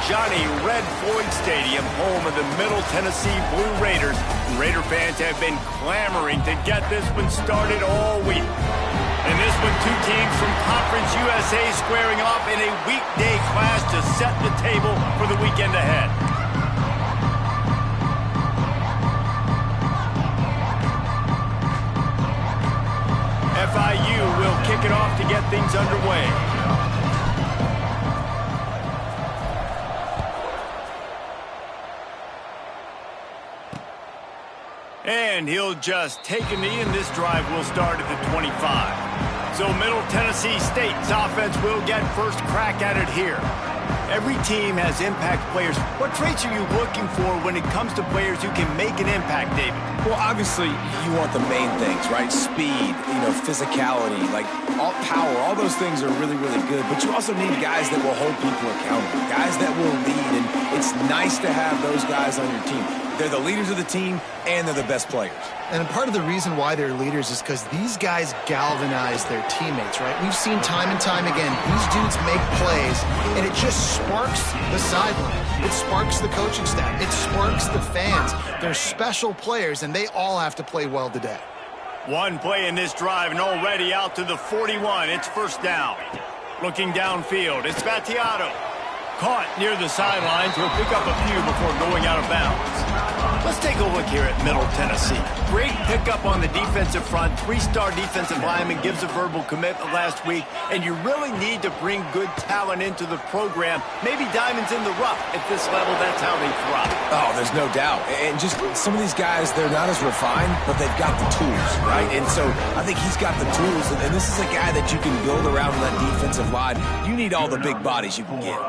Johnny Red Floyd Stadium, home of the Middle Tennessee Blue Raiders. Raider fans have been clamoring to get this one started all week. And this one, two teams from Conference USA squaring off in a weekday clash to set the table for the weekend ahead. FIU will kick it off to get things underway. And he'll just take a knee, and this drive will start at the 25. So Middle Tennessee State's offense will get first crack at it here. Every team has impact players. What traits are you looking for when it comes to players who can make an impact, David? Well, obviously, you want the main things, right? Speed, physicality, like all power, all those things are really, really good. But you also need guys that will hold people accountable, guys that will lead, and it's nice to have those guys on your team. They're the leaders of the team, and they're the best players. And part of the reason why they're leaders is because these guys galvanize their teammates, right? We've seen time and time again, these dudes make plays, and it just sparks the sideline. It sparks the coaching staff. It sparks the fans. They're special players, and they all have to play well today. One play in this drive, and already out to the 41. It's first down. Looking downfield, it's Battiato. Caught near the sidelines. He'll pick up a few before going out of bounds. Let's take a look here at Middle Tennessee. Great pickup on the defensive front. Three-star defensive lineman gives a verbal commitment last week, and you really need to bring good talent into the program. Maybe diamonds in the rough. At this level, that's how they thrive. Oh, there's no doubt. And just some of these guys, they're not as refined, but they've got the tools, right? And so I think he's got the tools, and this is a guy that you can build around in that defensive line. You need all the big bodies you can get.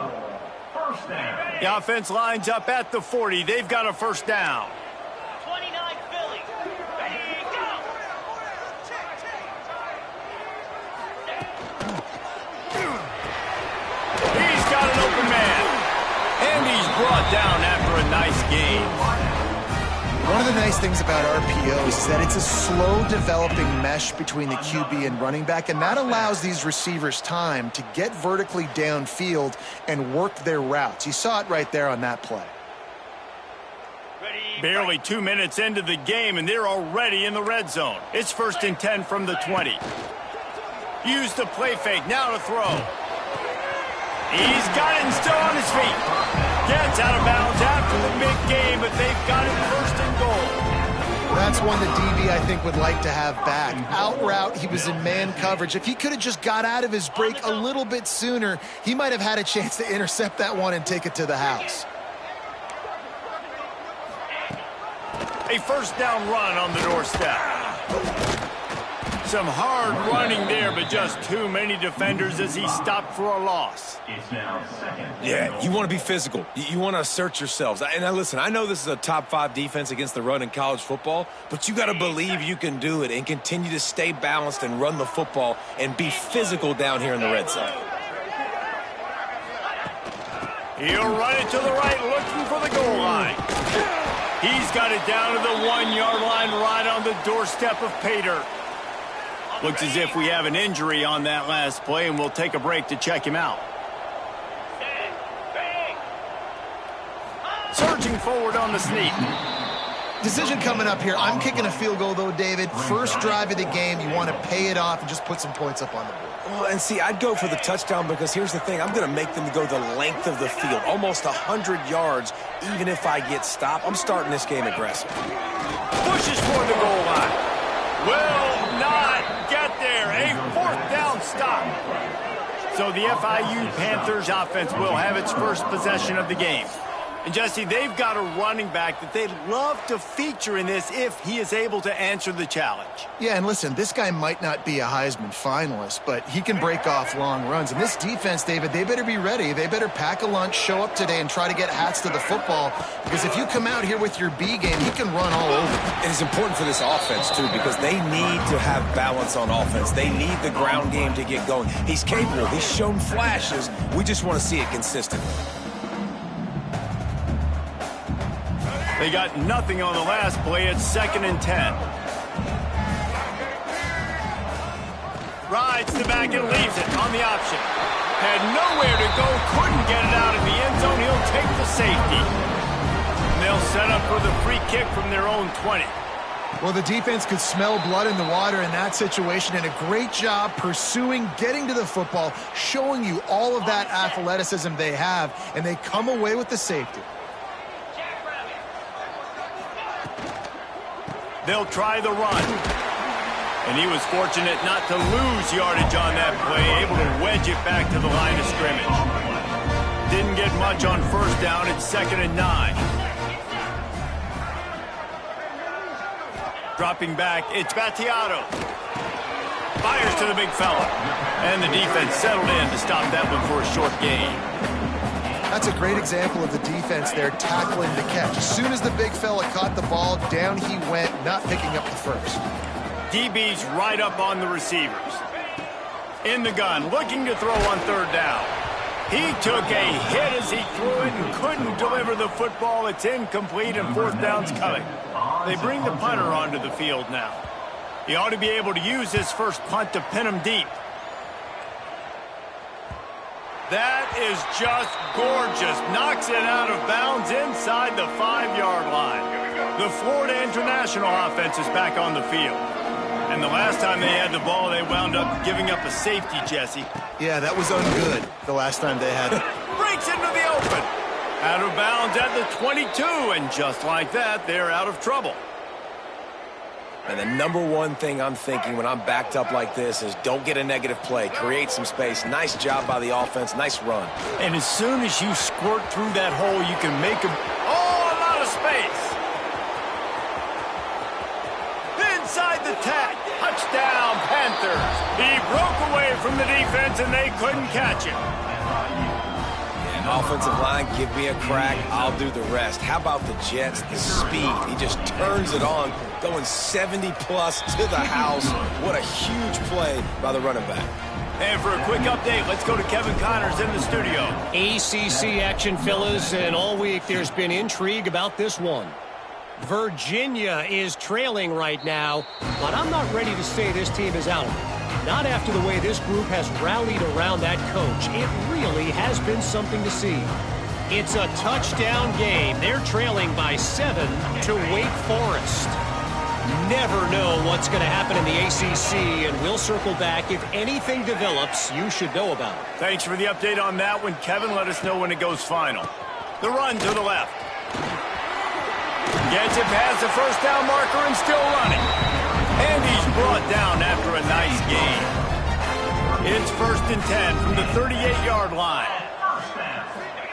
The offense lines up at the 40. They've got a first down. 29 Philly. Ready, go! He's got an open man. And he's brought down after a nice gain. One of the nice things about RPOs is that it's a slow developing mesh between the QB and running back, and that allows these receivers time to get vertically downfield and work their routes. You saw it right there on that play. Barely 2 minutes into the game, and they're already in the red zone. It's first and 10 from the 20. Use the play fake, now to throw. He's got it and still on his feet. Gets out of bounds after the big game, but they've got it first and goal. That's one that DB, I think, would like to have back. Out route, he was in man coverage. If he could have just got out of his break a little bit sooner, he might have had a chance to intercept that one and take it to the house. A first down run on the doorstep. Some hard running there, but just too many defenders as he stopped for a loss. It's now second. Yeah, you want to be physical. You want to assert yourselves. And now listen, I know this is a top 5 defense against the run in college football, but you got to believe you can do it and continue to stay balanced and run the football and be physical down here in the red zone. He'll run it to the right, looking for the goal line. He's got it down to the 1-yard line, right on the doorstep of pay dirt. Looks as if we have an injury on that last play, and we'll take a break to check him out. Surging forward on the sneak. Decision coming up here. I'm kicking a field goal, though, David. First drive of the game, you want to pay it off and just put some points up on the board. Well, and see, I'd go for the touchdown because here's the thing. I'm going to make them go the length of the field, almost 100 yards, even if I get stopped. I'm starting this game aggressive. Pushes for the goal line. Will not get there. A fourth down stop. So the FIU Panthers offense will have its first possession of the game. And, Jesse, they've got a running back that they'd love to feature in this if he is able to answer the challenge. Yeah, and listen, this guy might not be a Heisman finalist, but he can break off long runs. And this defense, David, they better be ready. They better pack a lunch, show up today, and try to get hats to the football. Because if you come out here with your B game, he can run all over. And it's important for this offense, too, because they need to have balance on offense. They need the ground game to get going. He's capable. He's shown flashes. We just want to see it consistently. They got nothing on the last play. It's 2nd and 10. Rides the back and leaves it on the option. Had nowhere to go, couldn't get it out of the end zone. He'll safety. And they'll set up for the free kick from their own 20. Well, the defense could smell blood in the water in that situation, and a great job pursuing, getting to the football, showing you all of that athleticism they have, and they come away with the safety. They'll try the run. And he was fortunate not to lose yardage on that play, able to wedge it back to the line of scrimmage. Didn't get much on first down. It's 2nd and 9. Dropping back, it's Battiato. Fires to the big fella. And the defense settled in to stop that one for a short gain. That's a great example of the defense there tackling the catch. As soon as the big fella caught the ball, down he went, not picking up the first. DB's right up on the receivers. In the gun, looking to throw on 3rd down. He took a hit as he threw it and couldn't deliver the football. It's incomplete and 4th down's coming. They bring the punter onto the field now. He ought to be able to use his first punt to pin him deep. That is just gorgeous. Knocks it out of bounds inside the 5-yard line. The Florida International offense is back on the field. And the last time they had the ball, they wound up giving up a safety, Jesse. Yeah, that was ungood the last time they had it. Breaks into the open. Out of bounds at the 22, and just like that, they're out of trouble. And the number one thing I'm thinking when I'm backed up like this is don't get a negative play. Create some space. Nice job by the offense. Nice run. And as soon as you squirt through that hole, you can make a lot of space. Inside the tag. Touchdown, Panthers. He broke away from the defense, and they couldn't catch him. Offensive line, give me a crack. I'll do the rest. How about the Jets? The speed. He just turns it on, going 70-plus to the house. What a huge play by the running back. And for a quick update, let's go to Kevin Connors in the studio. ACC action, fellas, and all week there's been intrigue about this one. Virginia is trailing right now, but I'm not ready to say this team is out of it. Not after the way this group has rallied around that coach. It really has been something to see. It's a touchdown game. They're trailing by 7 to Wake Forest. Never know what's going to happen in the ACC, and we'll circle back. If anything develops, you should know about it. Thanks for the update on that one, Kevin. Let us know when it goes final. The run to the left. Gets it past the first down marker and still running. And he's brought down after a nice gain. It's 1st and 10 from the 38-yard line.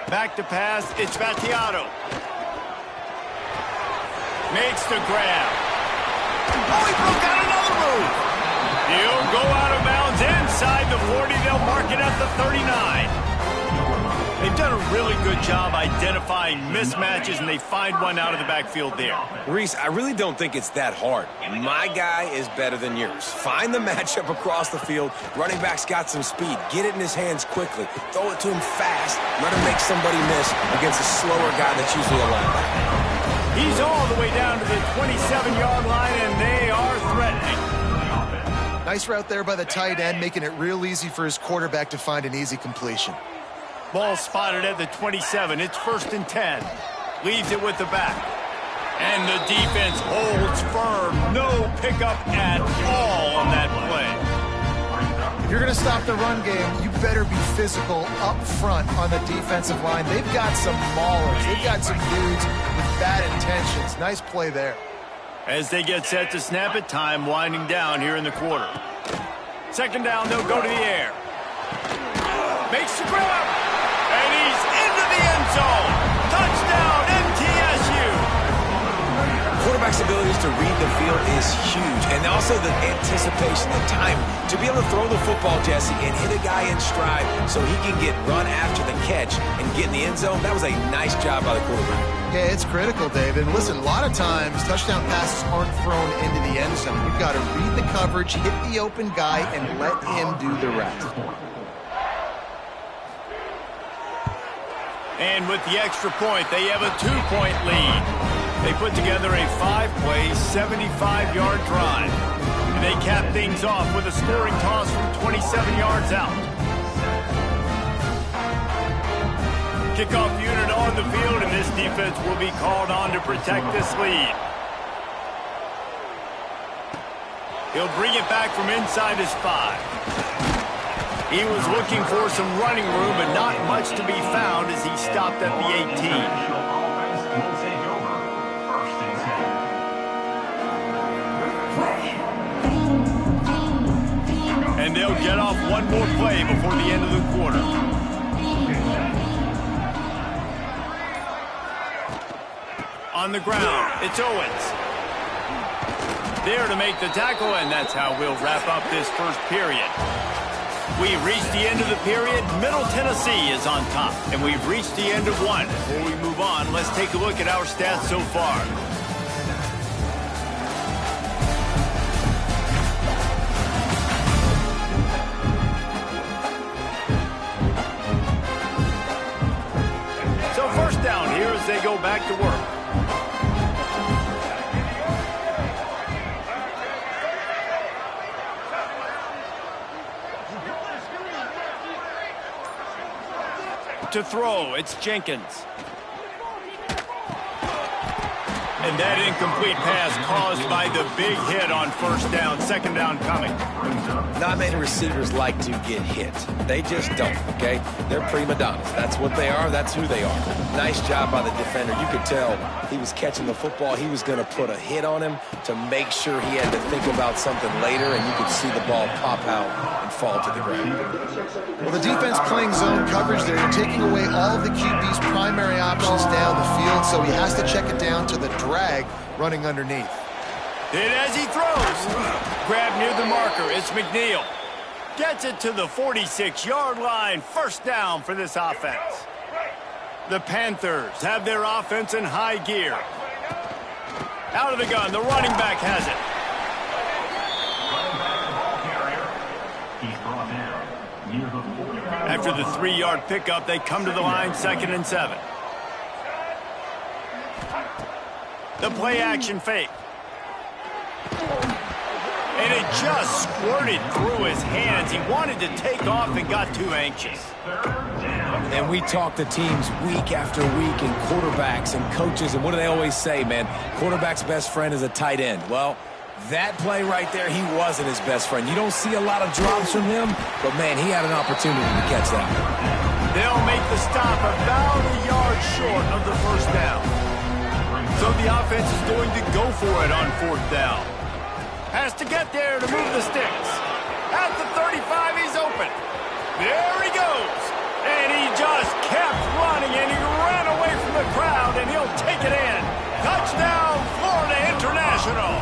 Back to pass, it's Battiato. Makes the grab. Oh, he broke out another move. He'll go out of bounds inside the 40. They'll mark it at the 39. They've done a really good job identifying mismatches, and they find one out of the backfield there. Reese, I really don't think it's that hard. My guy is better than yours. Find the matchup across the field. Running back's got some speed. Get it in his hands quickly. Throw it to him fast. Let him make somebody miss against a slower guy that's usually a linebacker. He's all the way down to the 27-yard line, and they are threatening. Nice route there by the tight end, making it real easy for his quarterback to find an easy completion. Ball spotted at the 27. It's 1st and 10. Leaves it with the back. And the defense holds firm. No pickup at all on that play. If you're going to stop the run game, you better be physical up front on the defensive line. They've got some maulers. They've got some dudes with bad intentions. Nice play there. As they get set to snap it, time winding down here in the quarter. 2nd down, they'll go to the air. Makes the grab. And he's into the end zone. Touchdown, MTSU. Quarterback's abilities to read the field is huge. And also the anticipation, the time to be able to throw the football, Jesse, and hit a guy in stride so he can get run after the catch and get in the end zone. That was a nice job by the quarterback. Yeah, it's critical, David. Listen, a lot of times touchdown passes aren't thrown into the end zone. You've got to read the coverage, hit the open guy, and let him do the rest. And with the extra point, they have a 2-point lead. They put together a 5-play, 75-yard drive. And they cap things off with a scoring toss from 27 yards out. Kickoff unit on the field, and this defense will be called on to protect this lead. He'll bring it back from inside his 5. He was looking for some running room, but not much to be found as he stopped at the 18. And they'll get off one more play before the end of the quarter. On the ground, it's Owens. There to make the tackle, and that's how we'll wrap up this first period. We've reached the end of the period. Middle Tennessee is on top, and we've reached the end of one. Before we move on, let's take a look at our stats so far. So first down here as they go back to work. To throw, it's Jenkins. And that incomplete pass caused by the big hit on first down. Second down coming. Not many receivers like to get hit. They just don't, okay? They're prima donnas. That's what they are. That's who they are. Nice job by the defender. You could tell he was catching the football. He was going to put a hit on him to make sure he had to think about something later, and you could see the ball pop out and fall to the ground. Well, the defense playing zone coverage there. They're taking away all of the QB's primary options down the field, so he has to check it down to the drag running underneath. Hit as he throws. Grab near the marker. It's McNeil. Gets it to the 46-yard line. First down for this offense. The Panthers have their offense in high gear. Out of the gun. The running back has it. After the 3-yard pickup, they come to the line, 2nd and 7. The play-action fake. And it just squirted through his hands. He wanted to take off and got too anxious. And we talk to teams week after week and quarterbacks and coaches, and what do they always say, man? Quarterback's best friend is a tight end. Well, that play right there, he wasn't his best friend. You don't see a lot of drops from him, but, man, he had an opportunity to catch that. They'll make the stop about a yard short of the first down. So the offense is going to go for it on 4th down. Has to get there to move the sticks. At the 35, he's open. There he goes. And he just kept running, and he ran away from the crowd, and he'll take it in. Touchdown, Florida International.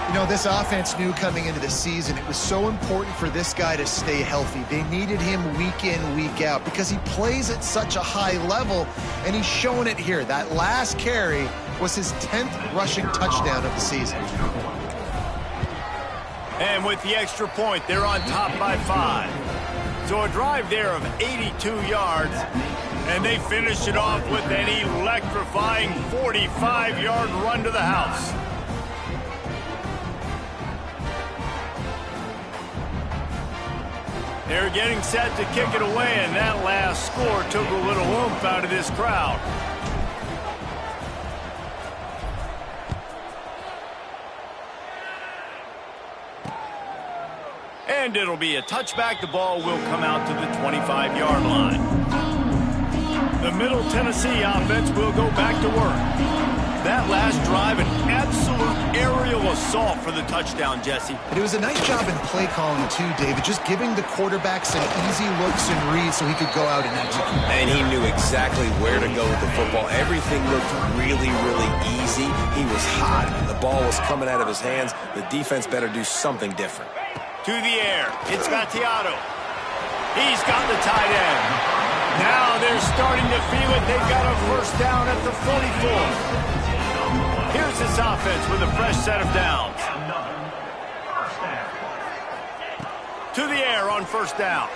You know, this offense knew coming into the season it was so important for this guy to stay healthy. They needed him week in, week out because he plays at such a high level, and he's showing it here. That last carry was his 10th rushing touchdown of the season. And with the extra point, they're on top by 5. So a drive there of 82 yards, and they finish it off with an electrifying 45-yard run to the house. They're getting set to kick it away, and that last score took a little oomph out of this crowd. And it'll be a touchback. The ball will come out to the 25-yard line. The Middle Tennessee offense will go back to work. That last drive, an absolute aerial assault for the touchdown, Jesse. And it was a nice job in play calling, too, David, just giving the quarterback some easy looks and reads so he could go out and execute. And he knew exactly where to go with the football. Everything looked really, really easy. He was hot. The ball was coming out of his hands. The defense better do something different. To the air. It's Vattiato. He's got the tight end. Now they're starting to feel it. They've got a first down at the 44. Here's this offense with a fresh set of downs. To the air on first down.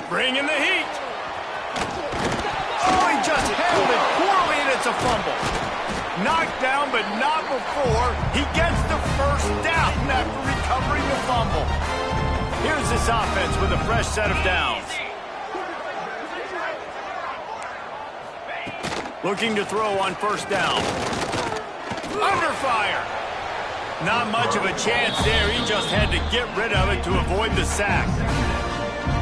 Bringing the heat. Oh, he just handled it poorly, and it's a fumble. Knocked down, but not before he gets the first down after recovering the fumble. Here's this offense with a fresh set of downs. Looking to throw on first down. Under fire. Not much of a chance there. He just had to get rid of it to avoid the sack.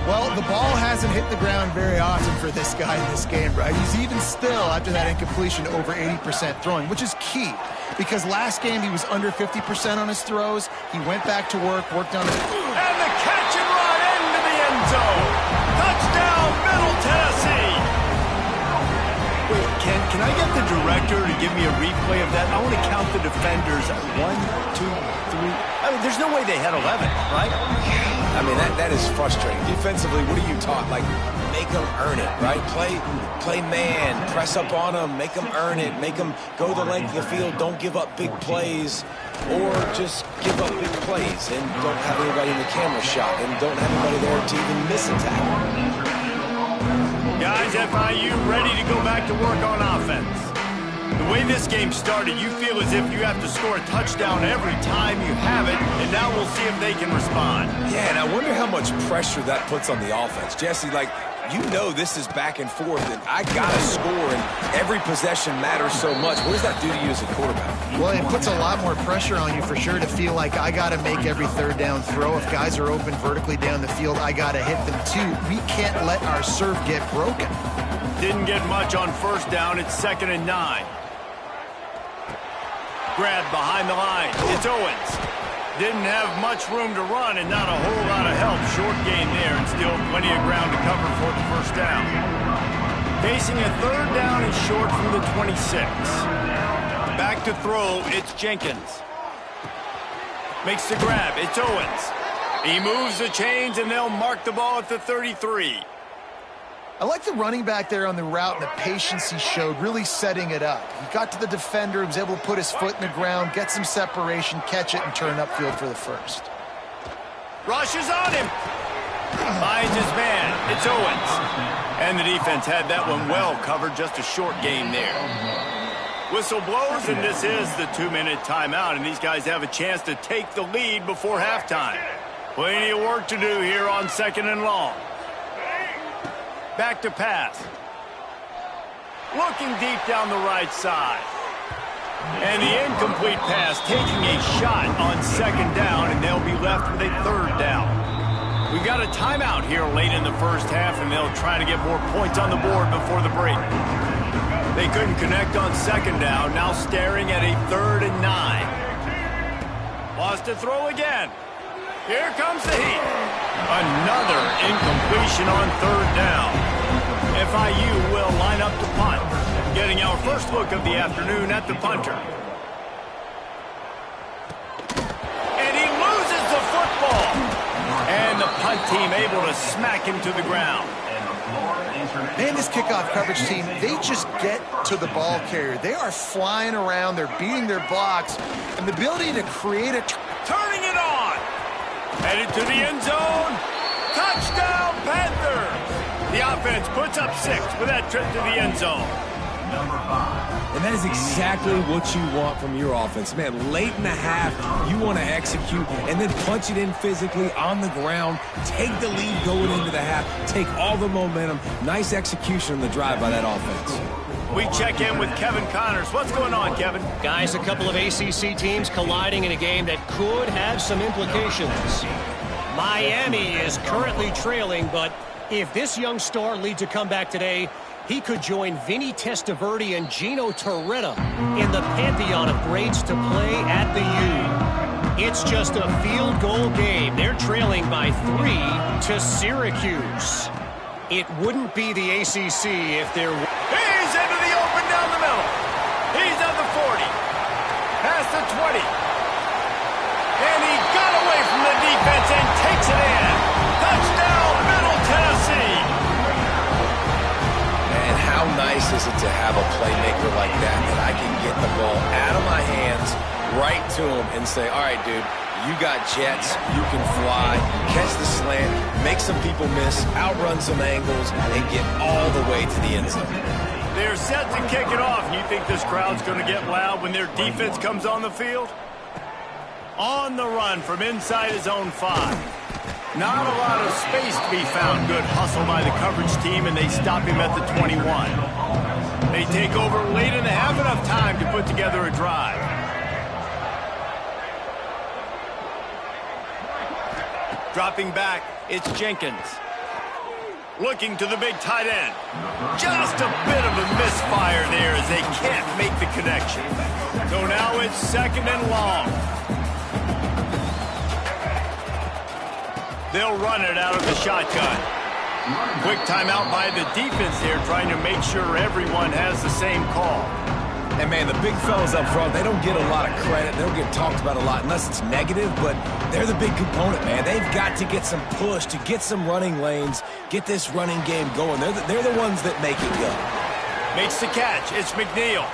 Well, the ball hasn't hit the ground very often for this guy in this game, right? He's even still, after that incompletion, over 80% throwing, which is key. Because last game he was under 50% on his throws. He went back to work, worked on it. And the catch and run into the end zone. Touchdown, Middle Tennessee. Wait, can I get the director to give me a replay of that? I want to count the defenders. 1, 2, 3. I mean, there's no way they had 11, right? I mean, that is frustrating. Defensively, what are you taught? Like, make them earn it, right? Play man, press up on them, make them earn it, make them go the length of the field, don't give up big plays, or just give up big plays and don't have anybody in the camera shot and don't have anybody there to even miss a tackle. Guys, FIU ready to go back to work on offense. The way this game started, you feel as if you have to score a touchdown every time you have it, and now we'll see if they can respond. Yeah, and I wonder how much pressure that puts on the offense. Jesse, like, you know this is back and forth, and I got to score, and every possession matters so much. What does that do to you as a quarterback? Well, it puts a lot more pressure on you for sure to feel like I got to make every third down throw. If guys are open vertically down the field, I got to hit them too. We can't let our serve get broken. Didn't get much on first down. It's 2nd and 9. Grab behind the line. It's Owens. Didn't have much room to run and not a whole lot of help. Short gain there and still plenty of ground to cover for the first down. Facing a 3rd down and short from the 26. Back to throw. It's Jenkins. Makes the grab. It's Owens. He moves the chains and they'll mark the ball at the 33. I like the running back there on the route and the patience he showed, really setting it up. He got to the defender, was able to put his foot in the ground, get some separation, catch it, and turn upfield for the first. Rushes on him. Finds his man. It's Owens. And the defense had that one well covered, just a short gain there. Whistle blows, and this is the 2-minute timeout, and these guys have a chance to take the lead before halftime. Plenty of work to do here on 2nd and long. Back to pass. Looking deep down the right side. And the incomplete pass taking a shot on 2nd down, and they'll be left with a 3rd down. We've got a timeout here late in the first half, and they'll try to get more points on the board before the break. They couldn't connect on 2nd down, now staring at a 3rd and 9. Lost to throw again. Here comes the heat. Another incompletion on 3rd down. FIU will line up to punt. Getting our first look of the afternoon at the punter. And he loses the football. And the punt team able to smack him to the ground. Man, this kickoff coverage team, they just get to the ball carrier. They are flying around. They're beating their blocks. And the ability to create a... Turning it on. Headed to the end zone. Touchdown, Panthers. The offense puts up 6 with that trip to the end zone. And that is exactly what you want from your offense. Man, late in the half, you want to execute and then punch it in physically on the ground, take the lead going into the half, take all the momentum. Nice execution on the drive by that offense. We check in with Kevin Connors. What's going on, Kevin? Guys, a couple of ACC teams colliding in a game that could have some implications. Miami is currently trailing, but if this young star leads a comeback today, he could join Vinny Testaverde and Gino Torretta in the pantheon of greats to play at the U. It's just a field goal game. They're trailing by 3 to Syracuse. It wouldn't be the ACC if there were... He's into the open down the middle. He's at the 40. Past the 20. And he got away from the defense and takes it in. Touchdown, Middle Tennessee. And how nice is it to have a playmaker like that I can get the ball out of my hands right to him and say, all right, dude, you got jets, you can fly, catch the slant, make some people miss, outrun some angles, and get all the way to the end zone. They're set to kick it off. You think this crowd's going to get loud when their defense comes on the field? On the run from inside his own 5. Not a lot of space to be found. Good hustle by the coverage team, and they stop him at the 21. They take over late in the half, enough time to put together a drive. Dropping back, it's Jenkins. Looking to the big tight end. Just a bit of a misfire there as they can't make the connection. So now it's 2nd and long. They'll run it out of the shotgun. Quick timeout by the defense here, trying to make sure everyone has the same call. And, man, the big fellas up front, they don't get a lot of credit. They don't get talked about a lot unless it's negative, but they're the big component, man. They've got to get some push, to get some running lanes, get this running game going. They're the ones that make it go. Makes the catch. It's McNeil.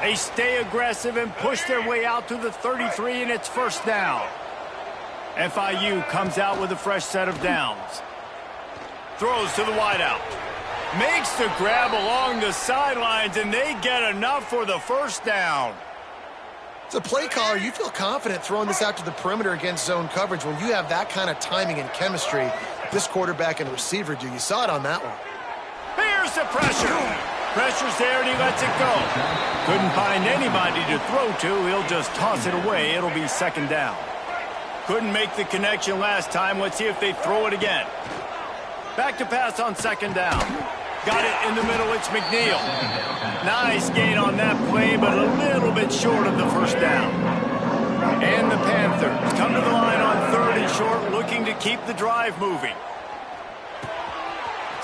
They stay aggressive and push their way out to the 33, and it's 1st down. FIU comes out with a fresh set of downs. Throws to the wideout. Makes the grab along the sidelines, and they get enough for the 1st down. As a play caller, you feel confident throwing this out to the perimeter against zone coverage when you have that kind of timing and chemistry. This quarterback and receiver do. You saw it on that one. Here's the pressure. Pressure's there, and he lets it go. Couldn't find anybody to throw to. He'll just toss it away. It'll be 2nd down. Couldn't make the connection last time. Let's see if they throw it again. Back to pass on 2nd down. Got it in the middle. It's McNeil. Nice gain on that play, but a little bit short of the 1st down. And the Panthers come to the line on 3rd and short, looking to keep the drive moving.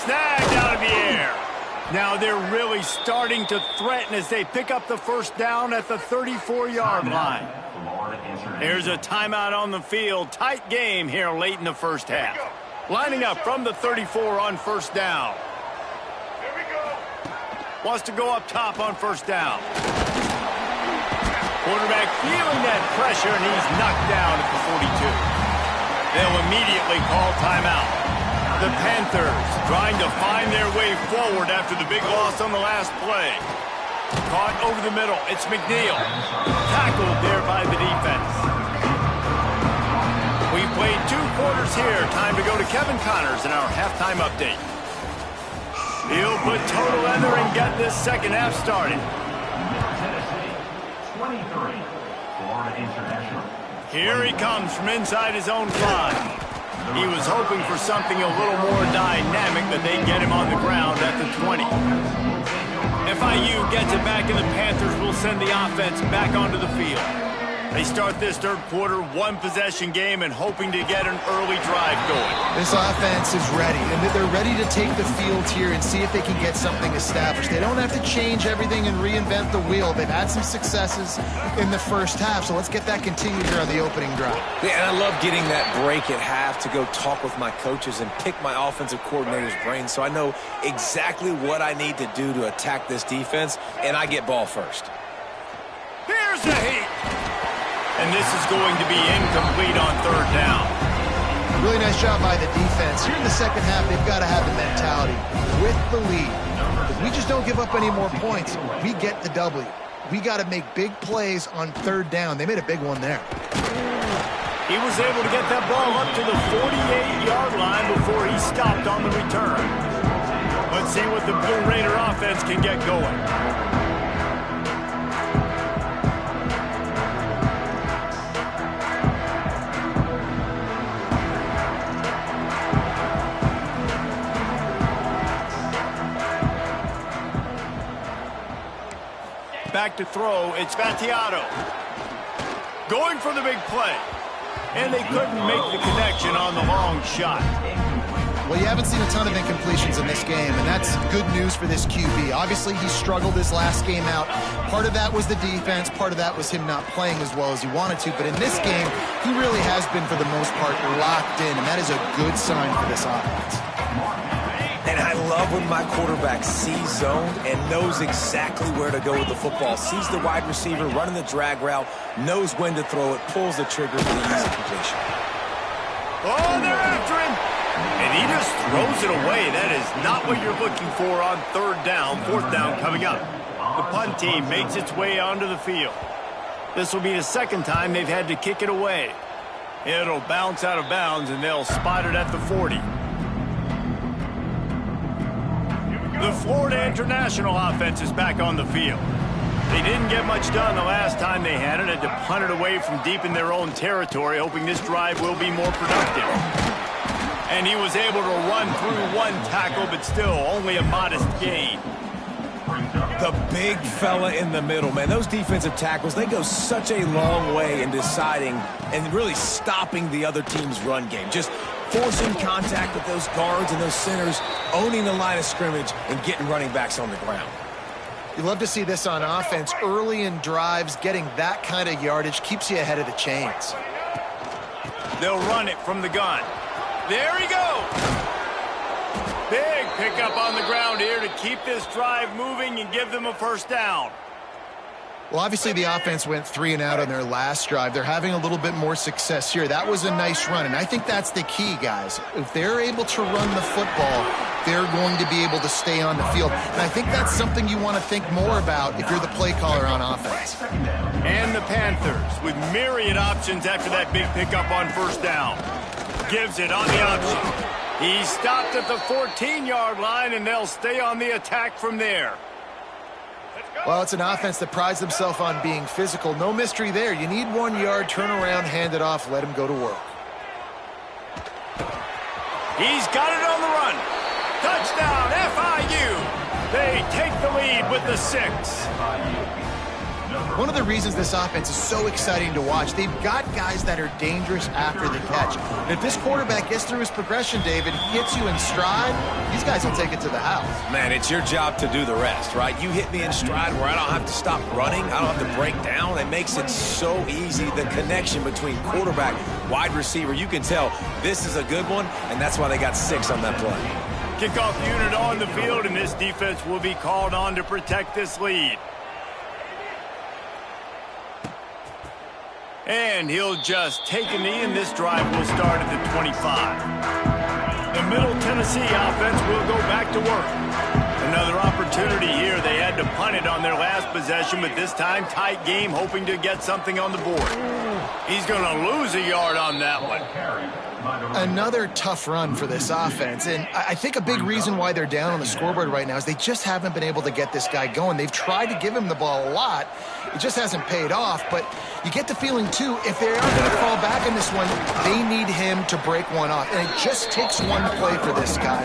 Snagged out of the air. Now they're really starting to threaten as they pick up the 1st down at the 34-yard line. There's a timeout on the field. Tight game here late in the 1st half. Lining up from the 34 on 1st down. Wants to go up top on 1st down. Quarterback feeling that pressure, and he's knocked down at the 42. They'll immediately call timeout. The Panthers trying to find their way forward after the big loss on the last play. Caught over the middle. It's McNeil. Tackled there by the defense. We've played 2 quarters here. Time to go to Kevin Connors in our halftime update. He'll put total leather and get this 2nd half started. Tennessee, 23, Florida International. Here he comes from inside his own 5. He was hoping for something a little more dynamic, but they get him on the ground at the 20. FIU gets it back, and the Panthers will send the offense back onto the field. They start this 3rd quarter, 1-possession game, and hoping to get an early drive going. This offense is ready, and they're ready to take the field here and see if they can get something established. They don't have to change everything and reinvent the wheel. They've had some successes in the 1st half, so let's get that continued here on the opening drive. Yeah, and I love getting that break at half to go talk with my coaches and pick my offensive coordinator's brain so I know exactly what I need to do to attack this defense, and I get ball first. Here's the heat. And this is going to be incomplete on 3rd down. A really nice job by the defense. Here in the 2nd half, they've got to have the mentality with the lead. If we just don't give up any more points, we get the W. We got to make big plays on 3rd down. They made a big one there. He was able to get that ball up to the 48-yard line before he stopped on the return. Let's see what the Blue Raider offense can get going. Back to throw, it's Battiato. Going for the big play. And they couldn't make the connection on the long shot. Well, you haven't seen a ton of incompletions in this game, and that's good news for this QB. Obviously, he struggled his last game out. Part of that was the defense. Part of that was him not playing as well as he wanted to. But in this game, he really has been, for the most part, locked in, and that is a good sign for this offense. And I love when my quarterback sees zoned and knows exactly where to go with the football. Sees the wide receiver running the drag route, knows when to throw it, pulls the trigger for the easy completion. Oh, they're after him. And he just throws it away. That is not what you're looking for on 3rd down. 4th down coming up. The punt team makes its way onto the field. This will be the 2nd time they've had to kick it away. It'll bounce out of bounds, and they'll spot it at the 40. The Florida International offense is back on the field. They didn't get much done the last time they had it to punt it away from deep in their own territory, hoping this drive will be more productive. And he was able to run through one tackle, but still only a modest gain. The big fella in the middle, man. Those defensive tackles, they go such a long way in deciding and really stopping the other team's run game. Just forcing contact with those guards and those centers, owning the line of scrimmage, and getting running backs on the ground. You love to see this on offense. Early in drives, getting that kind of yardage keeps you ahead of the chains. They'll run it from the gun. There he goes. Big pickup on the ground here to keep this drive moving and give them a first down. Well, obviously the offense went 3 and out on their last drive. They're having a little bit more success here. That was a nice run, and I think that's the key, guys. If they're able to run the football, they're going to be able to stay on the field. And I think that's something you want to think more about if you're the play caller on offense. And the Panthers with myriad options after that big pickup on first down. Gives it on the option. He stopped at the 14-yard line, and they'll stay on the attack from there. Well, it's an offense that prides themselves on being physical. No mystery there. You need 1 yard, turn around, hand it off, let him go to work. He's got it on the run. Touchdown, FIU. They take the lead with the 6. One of the reasons this offense is so exciting to watch, they've got guys that are dangerous after the catch. And if this quarterback gets through his progression, David, hits you in stride, these guys will take it to the house. Man, it's your job to do the rest, right? You hit me in stride where I don't have to stop running. I don't have to break down. It makes it so easy. The connection between quarterback, wide receiver, you can tell this is a good one, and that's why they got 6 on that play. Kickoff unit on the field, and this defense will be called on to protect this lead. And he'll just take a knee, and this drive will start at the 25. The Middle Tennessee offense will go back to work. Another opportunity here. They had to punt it on their last possession, but this time tight game, hoping to get something on the board. He's going to lose a yard on that one. Another tough run for this offense, and I think a big reason why they're down on the scoreboard right now is they just haven't been able to get this guy going. They've tried to give him the ball a lot. It just hasn't paid off, but you get the feeling, too, if they are going to fall back in this one, they need him to break one off, and it just takes one play for this guy.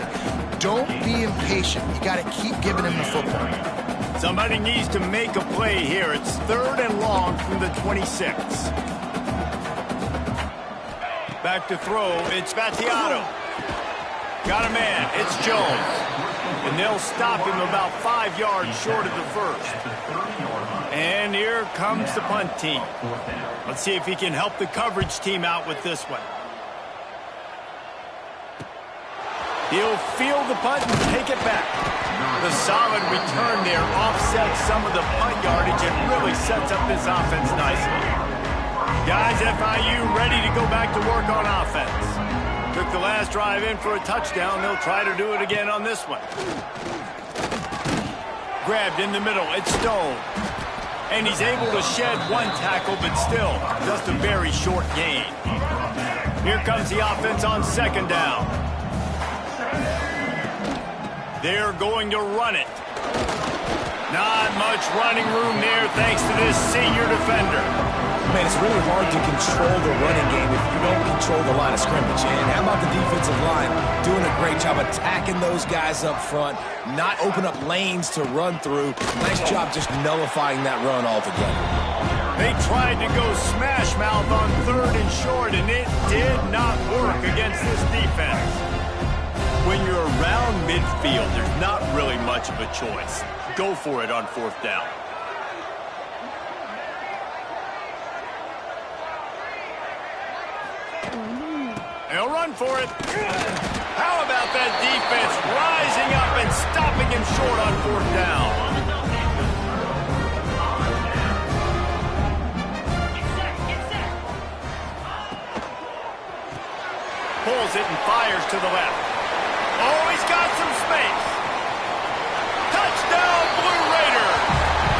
Don't be impatient. You got to keep giving him the football. Somebody needs to make a play here. It's 3rd and long from the 26. Back to throw, it's Battiato. Got a man, it's Jones. And they'll stop him about 5 yards short of the first. And here comes the punt team. Let's see if he can help the coverage team out with this one. He'll field the punt and take it back. The solid return there offsets some of the punt yardage and really sets up this offense nicely. Guys, FIU ready to go back to work on offense. Took the last drive in for a touchdown. They'll try to do it again on this one. Grabbed in the middle. It's Stone. And he's able to shed one tackle, but still just a very short gain. Here comes the offense on 2nd down. They're going to run it. Not much running room there thanks to this senior defender. Man, it's really hard to control the running game if you don't control the line of scrimmage. And how about the defensive line doing a great job attacking those guys up front, not open up lanes to run through. Nice job just nullifying that run altogether. They tried to go smash mouth on 3rd and short, and it did not work against this defense. When you're around midfield, there's not really much of a choice. Go for it on 4th down. They'll run for it. How about that defense rising up and stopping him short on 4th down? Pulls it and fires to the left. Oh, he's got some space. Touchdown, Blue Raider.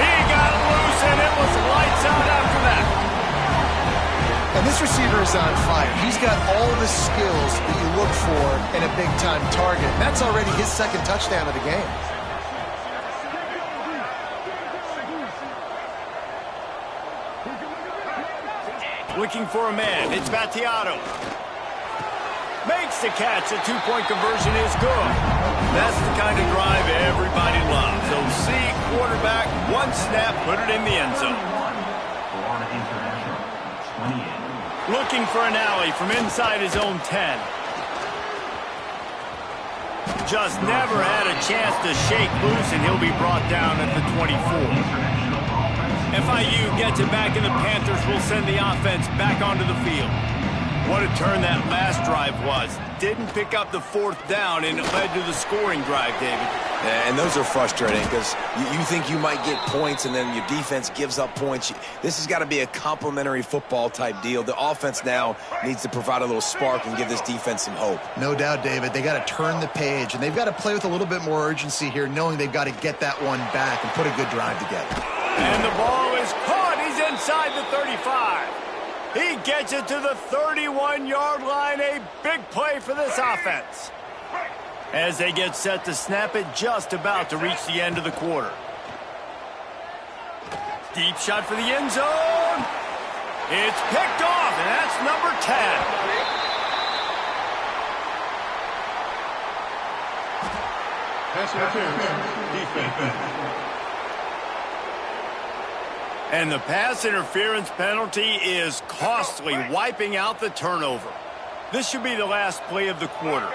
He got loose, and it was lights out after that. And And this receiver is on fire. He's got all the skills that you look for in a big-time target. That's already his second touchdown of the game. Looking for a man. It's Battiato. Makes the catch. The two-point conversion is good. That's the kind of drive everybody loves. So see, quarterback, one snap, put it in the end zone. Looking for an alley from inside his own 10. Just never had a chance to shake loose, and he'll be brought down at the 24. FIU gets it back, and the Panthers will send the offense back onto the field. What a turn that last drive was. Didn't pick up the fourth down, and it led to the scoring drive, David. And those are frustrating because you think you might get points, and then your defense gives up points. This has got to be a complimentary football type deal. The offense now needs to provide a little spark and give this defense some hope. No doubt, David. They got to turn the page, and they've got to play with a little bit more urgency here, knowing they've got to get that one back and put a good drive together. And the ball is caught. He's inside the 35. He gets it to the 31-yard line. A big play for this offense. As they get set to snap it, just about to reach the end of the quarter. Deep shot for the end zone. It's picked off, and that's number 10. Pass interference. Defense. And the pass interference penalty is costly, wiping out the turnover. This should be the last play of the quarter.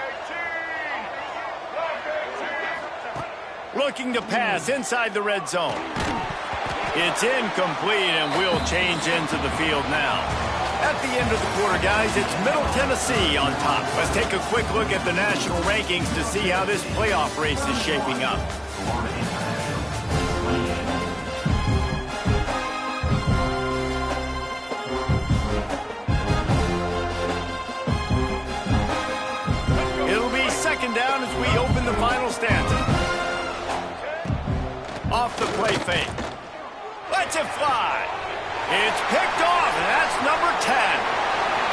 Looking to pass inside the red zone. It's incomplete, and we'll change into the field now. At the end of the quarter, guys, it's Middle Tennessee on top. Let's take a quick look at the national rankings to see how this playoff race is shaping up. Down as we open the final stanza. Off the play fake. Lets it fly. It's picked off, and that's number 10.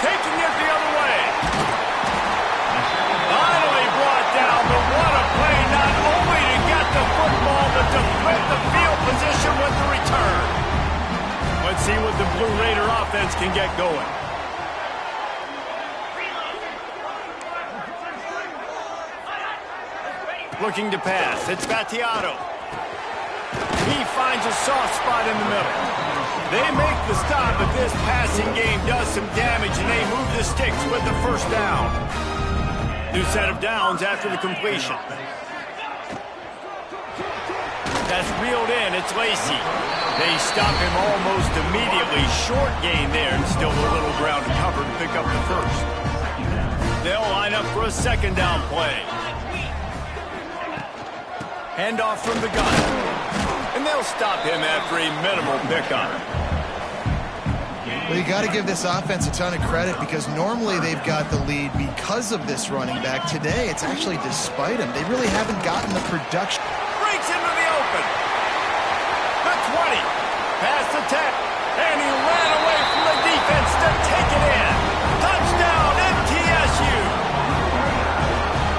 Taking it the other way. Finally brought down, but what a play, not only to get the football, but to flip the field position with the return. Let's see what the Blue Raider offense can get going. Looking to pass. It's Battiato. He finds a soft spot in the middle. They make the stop, but this passing game does some damage, and they move the sticks with the first down. New set of downs after the completion. That's reeled in. It's Lacey. They stop him almost immediately. Short gain there, and still a little ground to cover to pick up the first. They'll line up for a second down play. Handoff from the gun. And they'll stop him after a minimal pickup. Well, you got to give this offense a ton of credit because normally they've got the lead because of this running back. Today, it's actually despite him. They really haven't gotten the production. Breaks into the open. The 20. Past the 10. And he ran away from the defense to take it in. Touchdown, MTSU.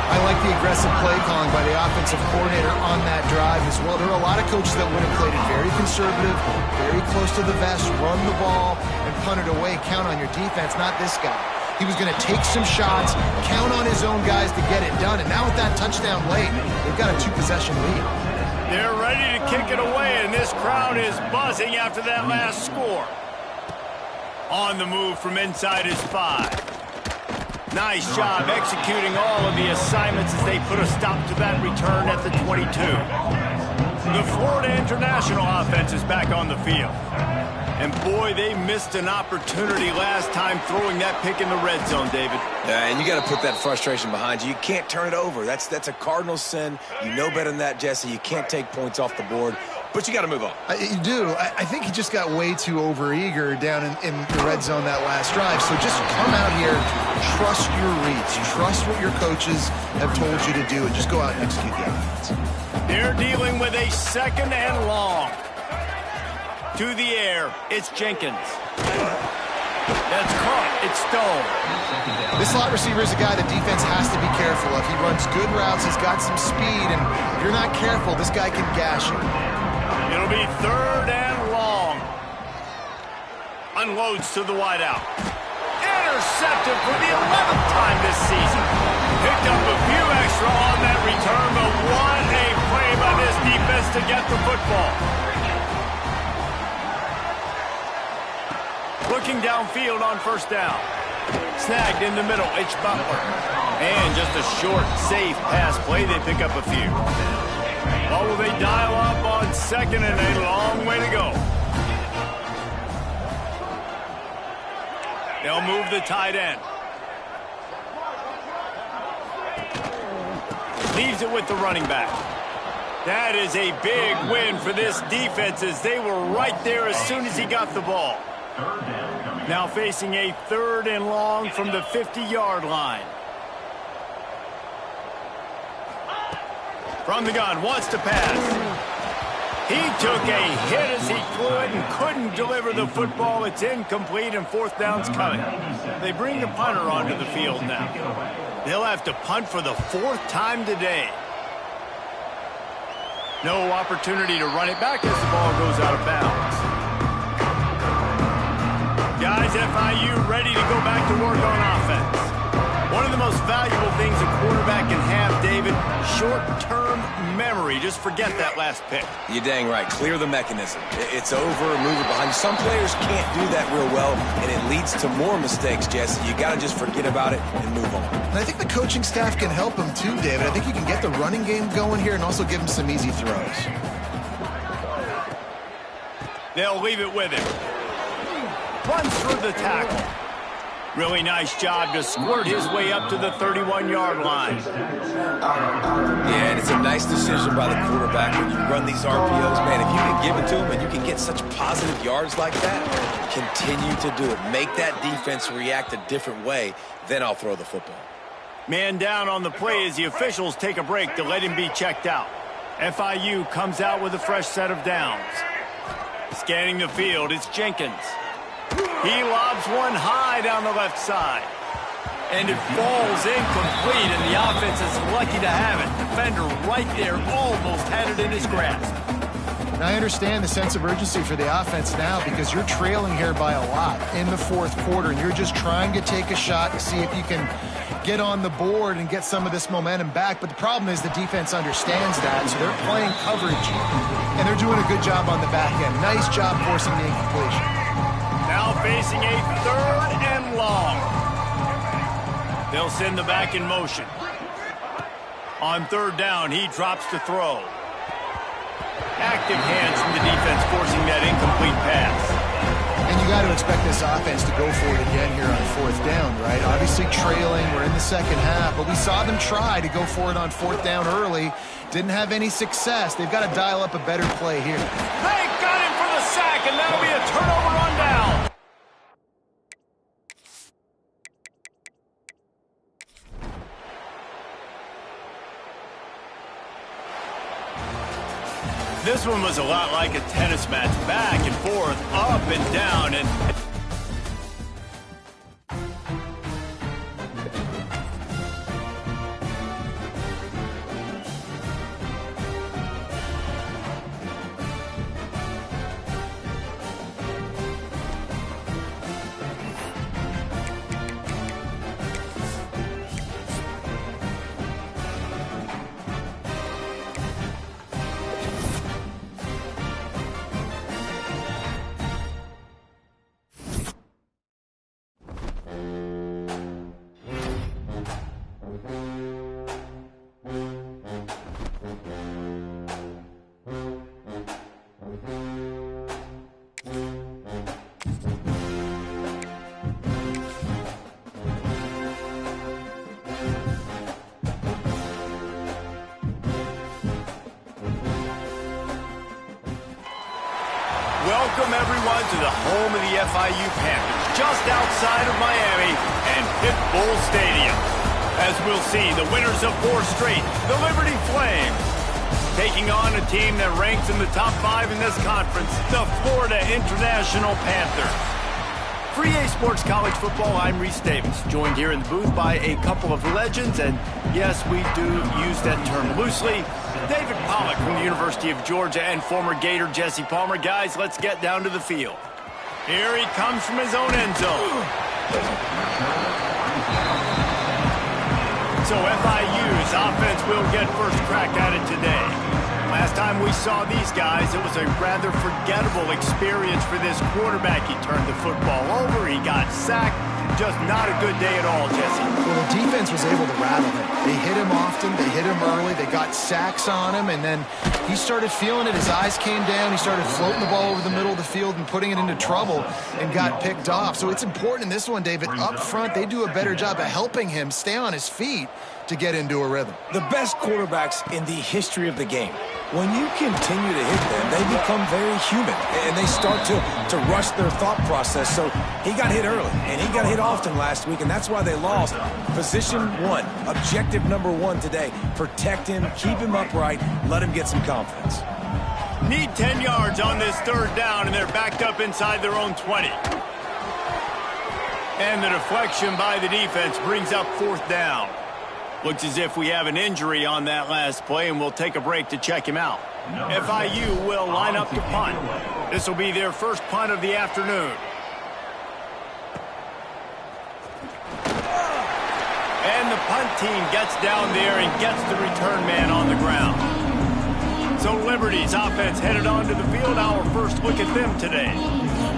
I like the aggressive play calling by the offensive coordinator on that drive as well. There are a lot of coaches that would have played it very conservative, very close to the vest, run the ball, and punt it away. Count on your defense, not this guy. He was going to take some shots, count on his own guys to get it done. And now with that touchdown late, they've got a two-possession lead. They're ready to kick it away, and this crowd is buzzing after that last score. On the move from inside his 5. Nice job executing all of the assignments as they put a stop to that return at the 22. The Florida International offense is back on the field. And boy, they missed an opportunity last time throwing that pick in the red zone, David. And you got to put that frustration behind you. You can't turn it over. That's a cardinal sin. You know better than that, Jesse. You can't take points off the board. But you got to move on. You do. I think he just got way too overeager down in the red zone that last drive. So just come out here, trust your reads, trust what your coaches have told you to do, and just go out and execute the offense. They're dealing with a second and long. To the air, it's Jenkins. That's caught. It's Stone. This slot receiver is a guy the defense has to be careful of. He runs good routes. He's got some speed, and if you're not careful, this guy can gash you. It'll be 3rd and long. Unloads to the wideout. Intercepted for the 11th time this season. Picked up a few extra on that return, but what a play by this defense to get the football. Looking downfield on 1st down. Snagged in the middle, it's Butler. And just a short, safe pass play, they pick up a few. What will they dial up on 2nd and a long way to go? They'll move the tight end. Leaves it with the running back. That is a big win for this defense as they were right there as soon as he got the ball. Now facing a 3rd and long from the 50-yard line. From the gun, wants to pass. He took a hit as he could and couldn't deliver the football. It's incomplete and 4th down's coming. They bring the punter onto the field now. They'll have to punt for the 4th time today. No opportunity to run it back as the ball goes out of bounds. Guys, FIU ready to go back to work on offense. One of the most valuable things a quarterback can have, David, short-term memory. Just forget that last pick. You're dang right. Clear the mechanism. It's over, move it behind you. Some players can't do that real well, and it leads to more mistakes, Jesse. You got to just forget about it and move on. And I think the coaching staff can help him too, David. I think you can get the running game going here and also give him some easy throws. They'll leave it with him. Runs through the tackle. Really nice job to squirt his way up to the 31-yard line. Yeah, and it's a nice decision by the quarterback when you run these RPOs. Man, if you can give it to him and you can get such positive yards like that, continue to do it. Make that defense react a different way, then I'll throw the football. Man down on the play as the officials take a break to let him be checked out. FIU comes out with a fresh set of downs. Scanning the field, it's Jenkins. He lobs one high down the left side. And it falls incomplete, and the offense is lucky to have it. Defender right there almost had it in his grasp. And I understand the sense of urgency for the offense now because you're trailing here by a lot in the 4th quarter, and you're just trying to take a shot to see if you can get on the board and get some of this momentum back. But the problem is the defense understands that, so they're playing coverage, and they're doing a good job on the back end. Nice job forcing the incompletion. Now facing a 3rd and long. They'll send the back in motion. On 3rd down, he drops to throw. Active hands from the defense forcing that incomplete pass. And you got to expect this offense to go for it again here on 4th down, right? Obviously trailing, we're in the 2nd half, but we saw them try to go for it on 4th down early. Didn't have any success. They've got to dial up a better play here. They got him for the sack, and that'll be a turnover on down. This one was a lot like a tennis match, back and forth, up and down, and welcome everyone to the home of the FIU Panthers, just outside of Miami and Pitbull Stadium. As we'll see, the winners of 4 straight, the Liberty Flames, taking on a team that ranks in the top 5 in this conference, the Florida International Panthers. For EA Sports College Football, I'm Reese Davis, joined here in the booth by a couple of legends, and yes, we do use that term loosely. David Pollack from the University of Georgia and former Gator Jesse Palmer. Guys, let's get down to the field. Here he comes from his own end zone. So FIU's offense will get first crack at it today. Last time we saw these guys, it was a rather forgettable experience for this quarterback. He turned the football over, he got sacked. Just not a good day at all, Jesse. Well, the defense was able to rattle him. They hit him often, they hit him early, they got sacks on him, and then he started feeling it. His eyes came down, he started floating the ball over the middle of the field and putting it into trouble and got picked off. So it's important in this one, David, up front, they do a better job of helping him stay on his feet to get into a rhythm. The best quarterbacks in the history of the game, when you continue to hit them, they become very human, and they start to rush their thought process. So he got hit early, and he got hit often last week, and that's why they lost. Position one, objective number one today, protect him, keep him upright, let him get some confidence. Need 10 yards on this third down, and they're backed up inside their own 20. And the deflection by the defense brings up fourth down. Looks as if we have an injury on that last play, and we'll take a break to check him out. FIU will line up to punt. This will be their first punt of the afternoon. And the punt team gets down there and gets the return man on the ground. So Liberty's offense headed onto the field. Our first look at them today.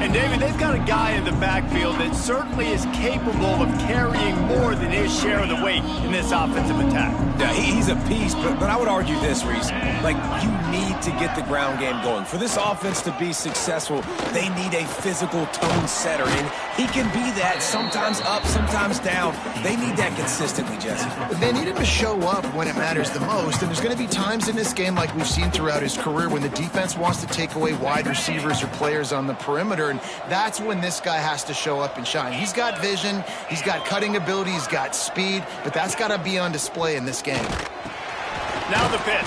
And, David, they've got a guy in the backfield that certainly is capable of carrying more than his share of the weight in this offensive attack. Yeah, he's a piece, but I would argue this, Reese. Like, you need to get the ground game going. For this offense to be successful, they need a physical tone setter, and he can be that, sometimes up, sometimes down. They need that consistently, Jesse. They need him to show up when it matters the most, and there's going to be times in this game like we've seen throughout his career when the defense wants to take away wide receivers or players on the perimeter, and that's when this guy has to show up and shine. He's got vision, he's got cutting ability, he's got speed, but that's got to be on display in this game. Now the pitch.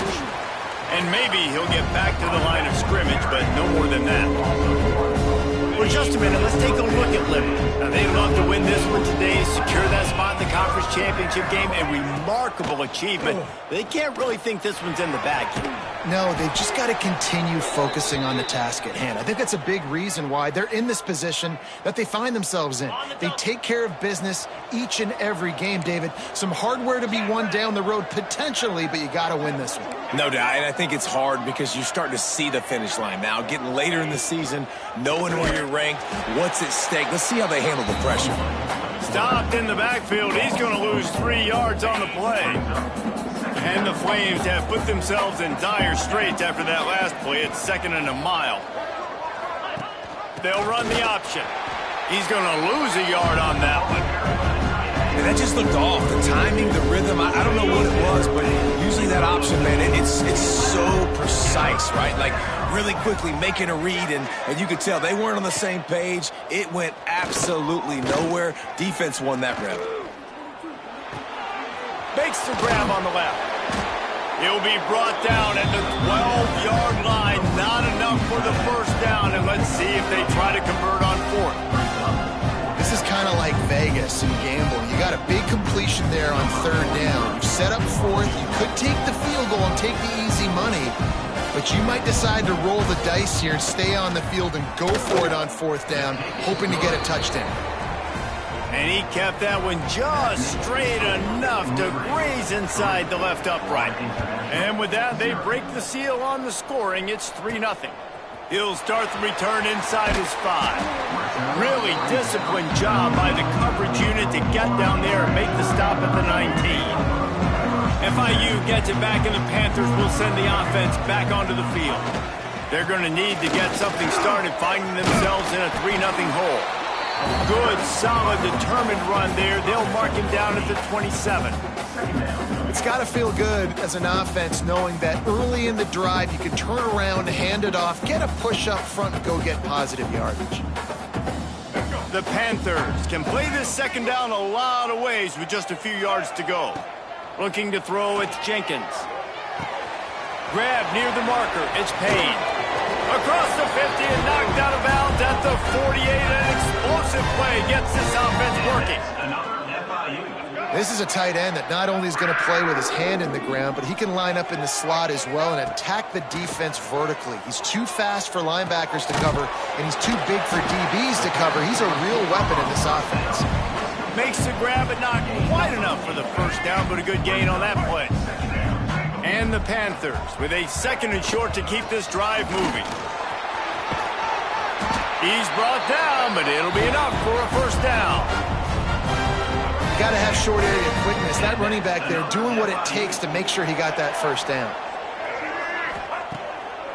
And maybe he'll get back to the line of scrimmage, but no more than that. For just a minute, let's take a look at Liberty. Now, they'd love to win this one today, secure that spot in the conference championship game, a remarkable achievement. They can't really think this one's in the bag yet. No, they've just got to continue focusing on the task at hand. I think that's a big reason why they're in this position that they find themselves in. They take care of business each and every game, David. Some hardware to be won down the road, potentially, but you got to win this one. No doubt, and I think it's hard because you're starting to see the finish line now. Getting later in the season, knowing where you're ranked, what's at stake. Let's see how they handle the pressure. Stopped in the backfield. He's going to lose 3 yards on the play. And the Flames have put themselves in dire straits after that last play. It's 2nd and a mile. They'll run the option. He's going to lose a yard on that one. And that just looked off. The timing, the rhythm, I don't know what it was, but usually that option, man, it's so precise, right? Like really quickly making a read, and you could tell they weren't on the same page. It went absolutely nowhere. Defense won that rep. Makes the grab on the left. He'll be brought down at the 12-yard line. Not enough for the first down, and let's see if they try to convert on fourth. This is kind of like Vegas and gambling. You got a big completion there on third down. You set up fourth. You could take the field goal and take the easy money, but you might decide to roll the dice here and stay on the field and go for it on fourth down, hoping to get a touchdown. And he kept that one just straight enough to graze inside the left upright. And with that, they break the seal on the scoring. It's 3-0. He'll start the return inside his 5. Really disciplined job by the coverage unit to get down there and make the stop at the 19. FIU gets it back, and the Panthers will send the offense back onto the field. They're going to need to get something started, finding themselves in a 3-0 hole. Good, solid, determined run there. They'll mark him down at the 27. It's got to feel good as an offense knowing that early in the drive you can turn around, hand it off, get a push up front, and go get positive yardage. The Panthers can play this second down a lot of ways with just a few yards to go. Looking to throw, it's Jenkins. Grab near the marker, it's Payne. Across the 50 and knocked out of bounds at the 48. An explosive play gets this offense working. This is a tight end that not only is going to play with his hand in the ground, but he can line up in the slot as well and attack the defense vertically. He's too fast for linebackers to cover, and he's too big for DBs to cover. He's a real weapon in this offense. Makes the grab, but not quite enough for the first down, but a good gain on that play. And the Panthers with a 2nd and short to keep this drive moving. He's brought down, but it'll be enough for a first down. You got to have short area quickness. That running back there doing what it takes to make sure he got that first down.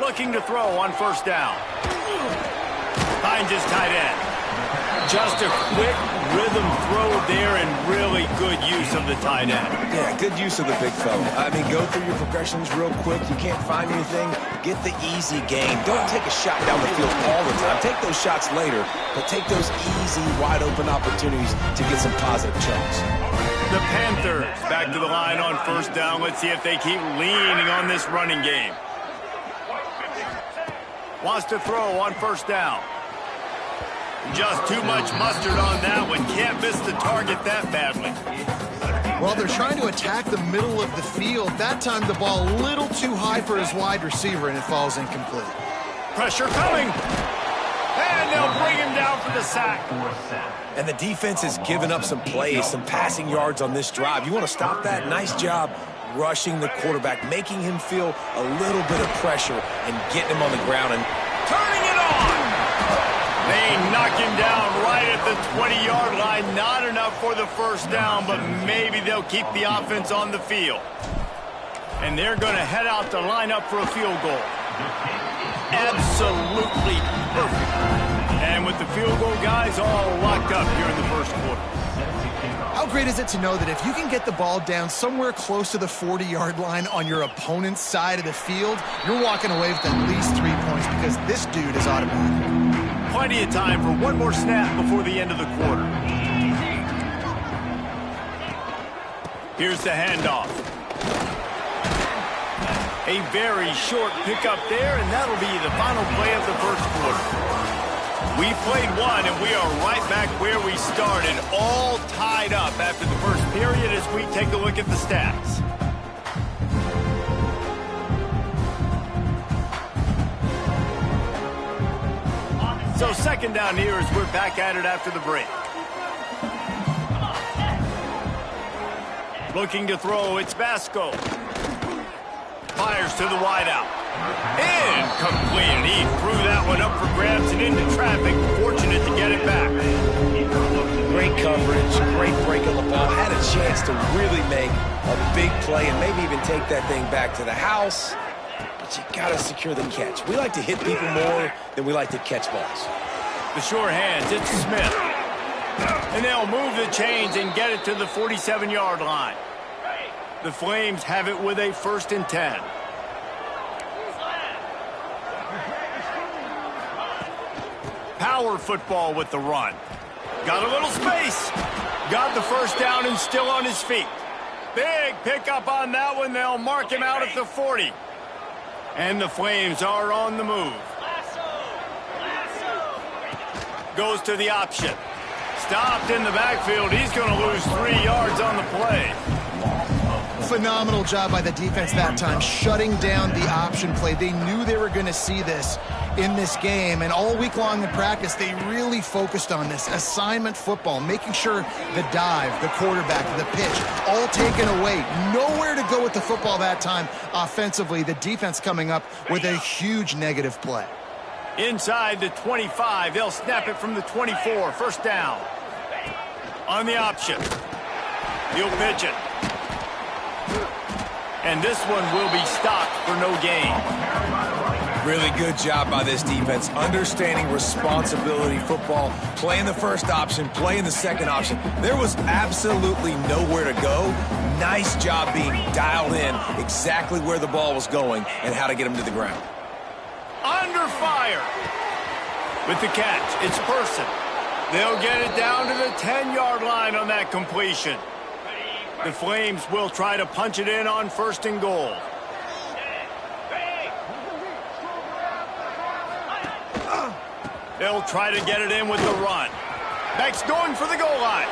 Looking to throw on first down. Finds his tight end. Just a quick rhythm throw there and really good use of the tight end. Yeah, good use of the big fella. I mean, go through your progressions real quick. You can't find anything. Get the easy gain. Don't take a shot down the field all the time. Take those shots later, but take those easy, wide-open opportunities to get some positive chunks. The Panthers back to the line on first down. Let's see if they keep leaning on this running game. Wants to throw on first down. Just too much mustard on that one. Can't miss the target that badly. Well, they're trying to attack the middle of the field. That time the ball a little too high for his wide receiver, and it falls incomplete. Pressure coming. And they'll bring him down for the sack. And the defense has given up some plays, some passing yards on this drive. You want to stop that? Nice job rushing the quarterback, making him feel a little bit of pressure and getting him on the ground and turning it on. They knock him down right at the 20-yard line. Not enough for the first down, but maybe they'll keep the offense on the field. And they're going to head out to line up for a field goal. Absolutely perfect. And with the field goal guys all locked up here in the first quarter. How great is it to know that if you can get the ball down somewhere close to the 40-yard line on your opponent's side of the field, you're walking away with at least 3 points because this dude is automatic. Plenty of time for one more snap before the end of the quarter. Here's the handoff. A very short pickup there, and that'll be the final play of the first quarter. We played one, and we are right back where we started, all tied up after the first period as we take a look at the stats. So 2nd down here as we're back at it after the break. Looking to throw, it's Vasco. Fires to the wideout. Incomplete. He threw that one up for grabs and into traffic. Fortunate to get it back. great coverage, great break on the ball. Had a chance to really make a big play and maybe even take that thing back to the house. But you got to secure the catch. We like to hit people more than we like to catch balls. The sure hands, it's Smith. And they'll move the chains and get it to the 47-yard line. The Flames have it with a 1st and 10. Power football with the run. Got a little space. Got the first down and still on his feet. Big pickup on that one. They'll mark him out at the 40. And the Flames are on the move. Goes to the option. Stopped in the backfield. He's going to lose 3 yards on the play. Phenomenal job by the defense that time, shutting down the option play. They knew they were going to see this in this game, and all week long in practice, they really focused on this assignment football, making sure the dive, the quarterback, the pitch, all taken away. Nowhere to go with the football that time offensively. The defense coming up with a huge negative play. Inside the 25, they'll snap it from the 24, 1st down. On the option. He'll pitch it. And this one will be stopped for no gain. Really good job by this defense, understanding responsibility football, playing the first option, playing the second option. There was absolutely nowhere to go. Nice job being dialed in exactly where the ball was going and how to get him to the ground. Under fire. With the catch, it's Person. They'll get it down to the 10-yard line on that completion. The Flames will try to punch it in on 1st and goal. They'll try to get it in with the run. Beck's going for the goal line.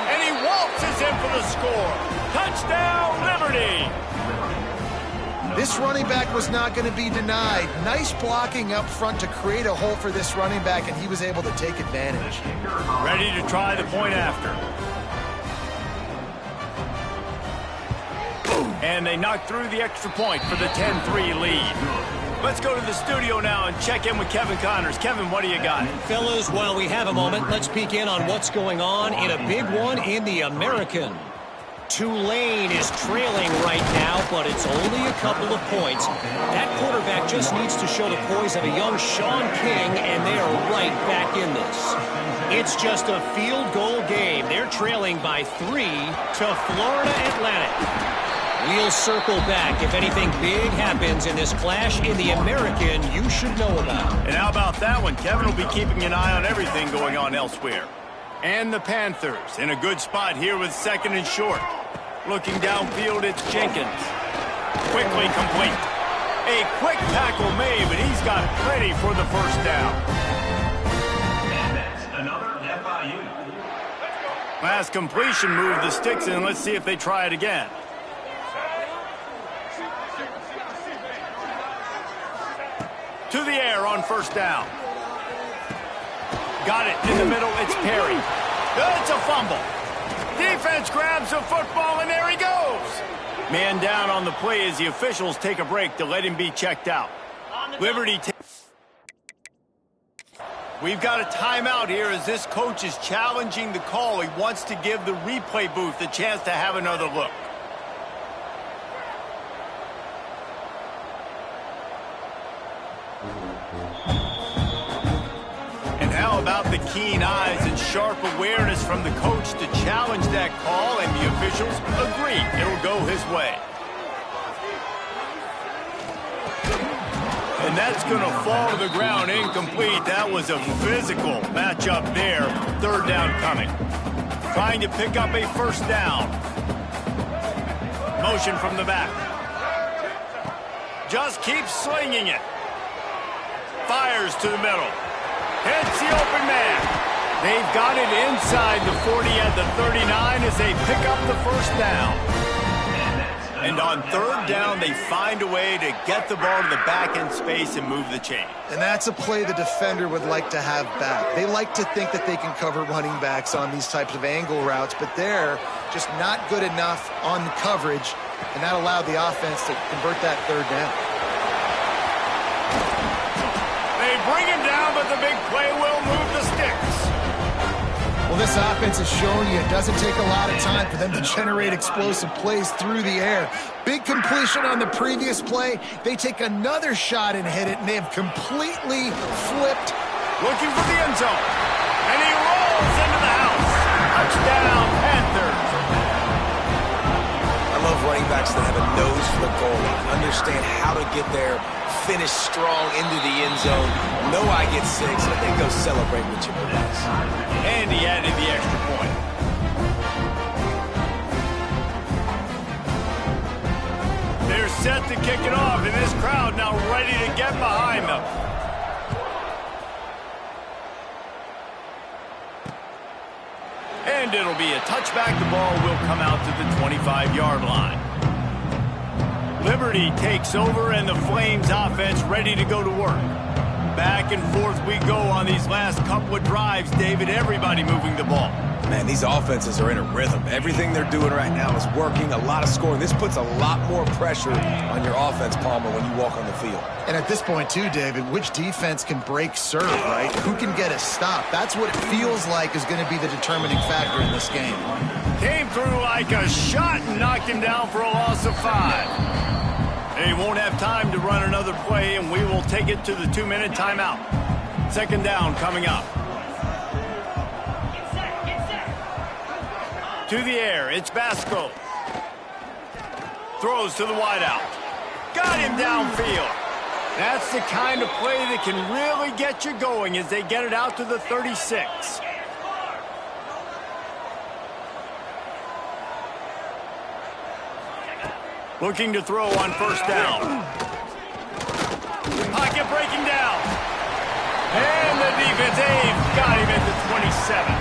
And he waltzes in for the score. Touchdown, Liberty! This running back was not going to be denied. Nice blocking up front to create a hole for this running back, and he was able to take advantage. Ready to try the point after. And they knocked through the extra point for the 10-3 lead. Let's go to the studio now and check in with Kevin Connors. Kevin, what do you got? Fellas, while we have a moment, let's peek in on what's going on in a big one in the American. Tulane is trailing right now, but it's only a couple of points. That quarterback just needs to show the poise of a young Sean King, and they are right back in this. It's just a field goal game. They're trailing by 3 to Florida Atlantic. We'll circle back if anything big happens in this clash in the American you should know about. And how about that one? Kevin will be keeping an eye on everything going on elsewhere. And the Panthers in a good spot here with 2nd and short. Looking downfield, it's Jenkins. Quickly complete. A quick tackle made, but he's got plenty for the first down. And that's another FIU. Last completion moved the sticks in. Let's see if they try it again. To the air on first down. Got it in the middle. It's Perry. It's a fumble. Defense grabs the football, and there he goes. Man down on the play as the officials take a break to let him be checked out. Liberty. We've got a timeout here as this coach is challenging the call. He wants to give the replay booth a chance to have another look. How about the keen eyes and sharp awareness from the coach to challenge that call, and the officials agree it'll go his way. And that's going to fall to the ground incomplete. That was a physical matchup there. 3rd down coming. Trying to pick up a first down. Motion from the back. Just keeps slinging it. Fires to the middle. Hits the open man. They've got it inside the 40 at the 39 as they pick up the first down. And on 3rd down, they find a way to get the ball to the back end space and move the chain. And that's a play the defender would like to have back. They like to think that they can cover running backs on these types of angle routes, but they're just not good enough on the coverage, and that allowed the offense to convert that 3rd down. They bring him down, but the big play will move the sticks. Well, this offense has shown you it doesn't take a lot of time for them to generate explosive plays through the air. Big completion on the previous play. They take another shot and hit it, and they have completely flipped. Looking for the end zone. And he rolls into the house. Touchdown, Panthers. I love running backs that have a nose for the goal line, understand how to get there, finish strong into the end zone. Know I get 6, but then go celebrate with your boys. And he added the extra point. They're set to kick it off, and this crowd now ready to get behind them. And it'll be a touchback. The ball will come out to the 25-yard line. Liberty takes over, and the Flames offense ready to go to work. Back and forth we go on these last couple of drives, David. Everybody moving the ball. Man, these offenses are in a rhythm. Everything they're doing right now is working, a lot of scoring. This puts a lot more pressure on your offense, Palmer, when you walk on the field. And at this point, too, David, which defense can break serve, right? Who can get a stop? That's what it feels like is going to be the determining factor in this game. Came through like a shot and knocked him down for a loss of 5. They won't have time to run another play, and we will take it to the 2-minute timeout. 2nd down coming up. To the air, it's Basco. Throws to the wideout. Got him downfield. That's the kind of play that can really get you going as they get it out to the 36. Looking to throw on first down. Pocket breaking down. And the defense defense aims. Got him at the 27.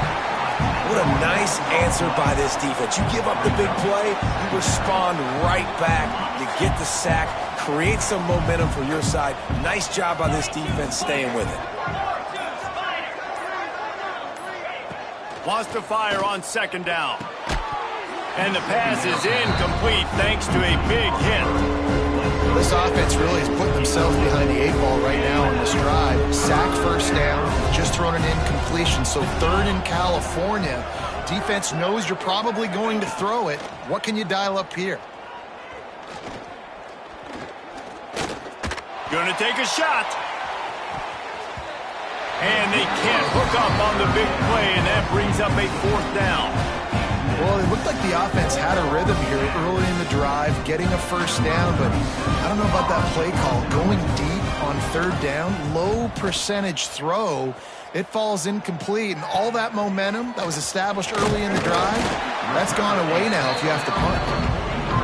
What a nice answer by this defense. You give up the big play, you respond right back. You get the sack, create some momentum for your side. Nice job by this defense staying with it. Wants to fire on second down. And the pass is incomplete thanks to a big hit. This offense really is putting themselves behind the 8 ball right now on this drive. Sack first down, just thrown an incompletion. So third in California. Defense knows you're probably going to throw it. What can you dial up here? Gonna take a shot. And they can't hook up on the big play, and that brings up a fourth down. Well, it looked like the offense had a rhythm here early in the drive, getting a first down, but I don't know about that play call. Going deep on third down, low percentage throw, it falls incomplete, and all that momentum that was established early in the drive, that's gone away now if you have to punt.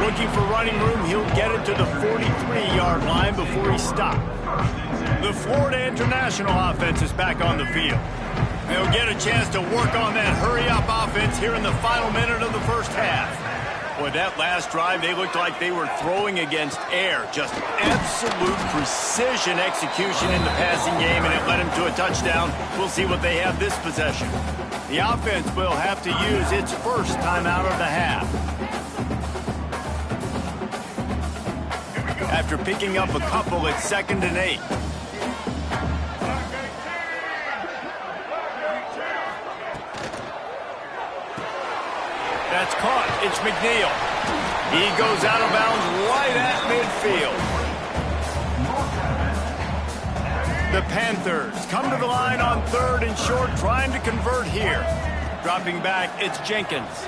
Looking for running room, he'll get it to the 43-yard line before he stopped. The Florida International offense is back on the field. They'll get a chance to work on that hurry-up offense here in the final minute of the first half. Boy, that last drive, they looked like they were throwing against air. Just absolute precision execution in the passing game, and it led them to a touchdown. We'll see what they have this possession. The offense will have to use its first timeout of the half. After picking up a couple at 2nd and 8. That's caught. It's McNeil. He goes out of bounds right at midfield. The Panthers come to the line on 3rd and short, trying to convert here. Dropping back, it's Jenkins.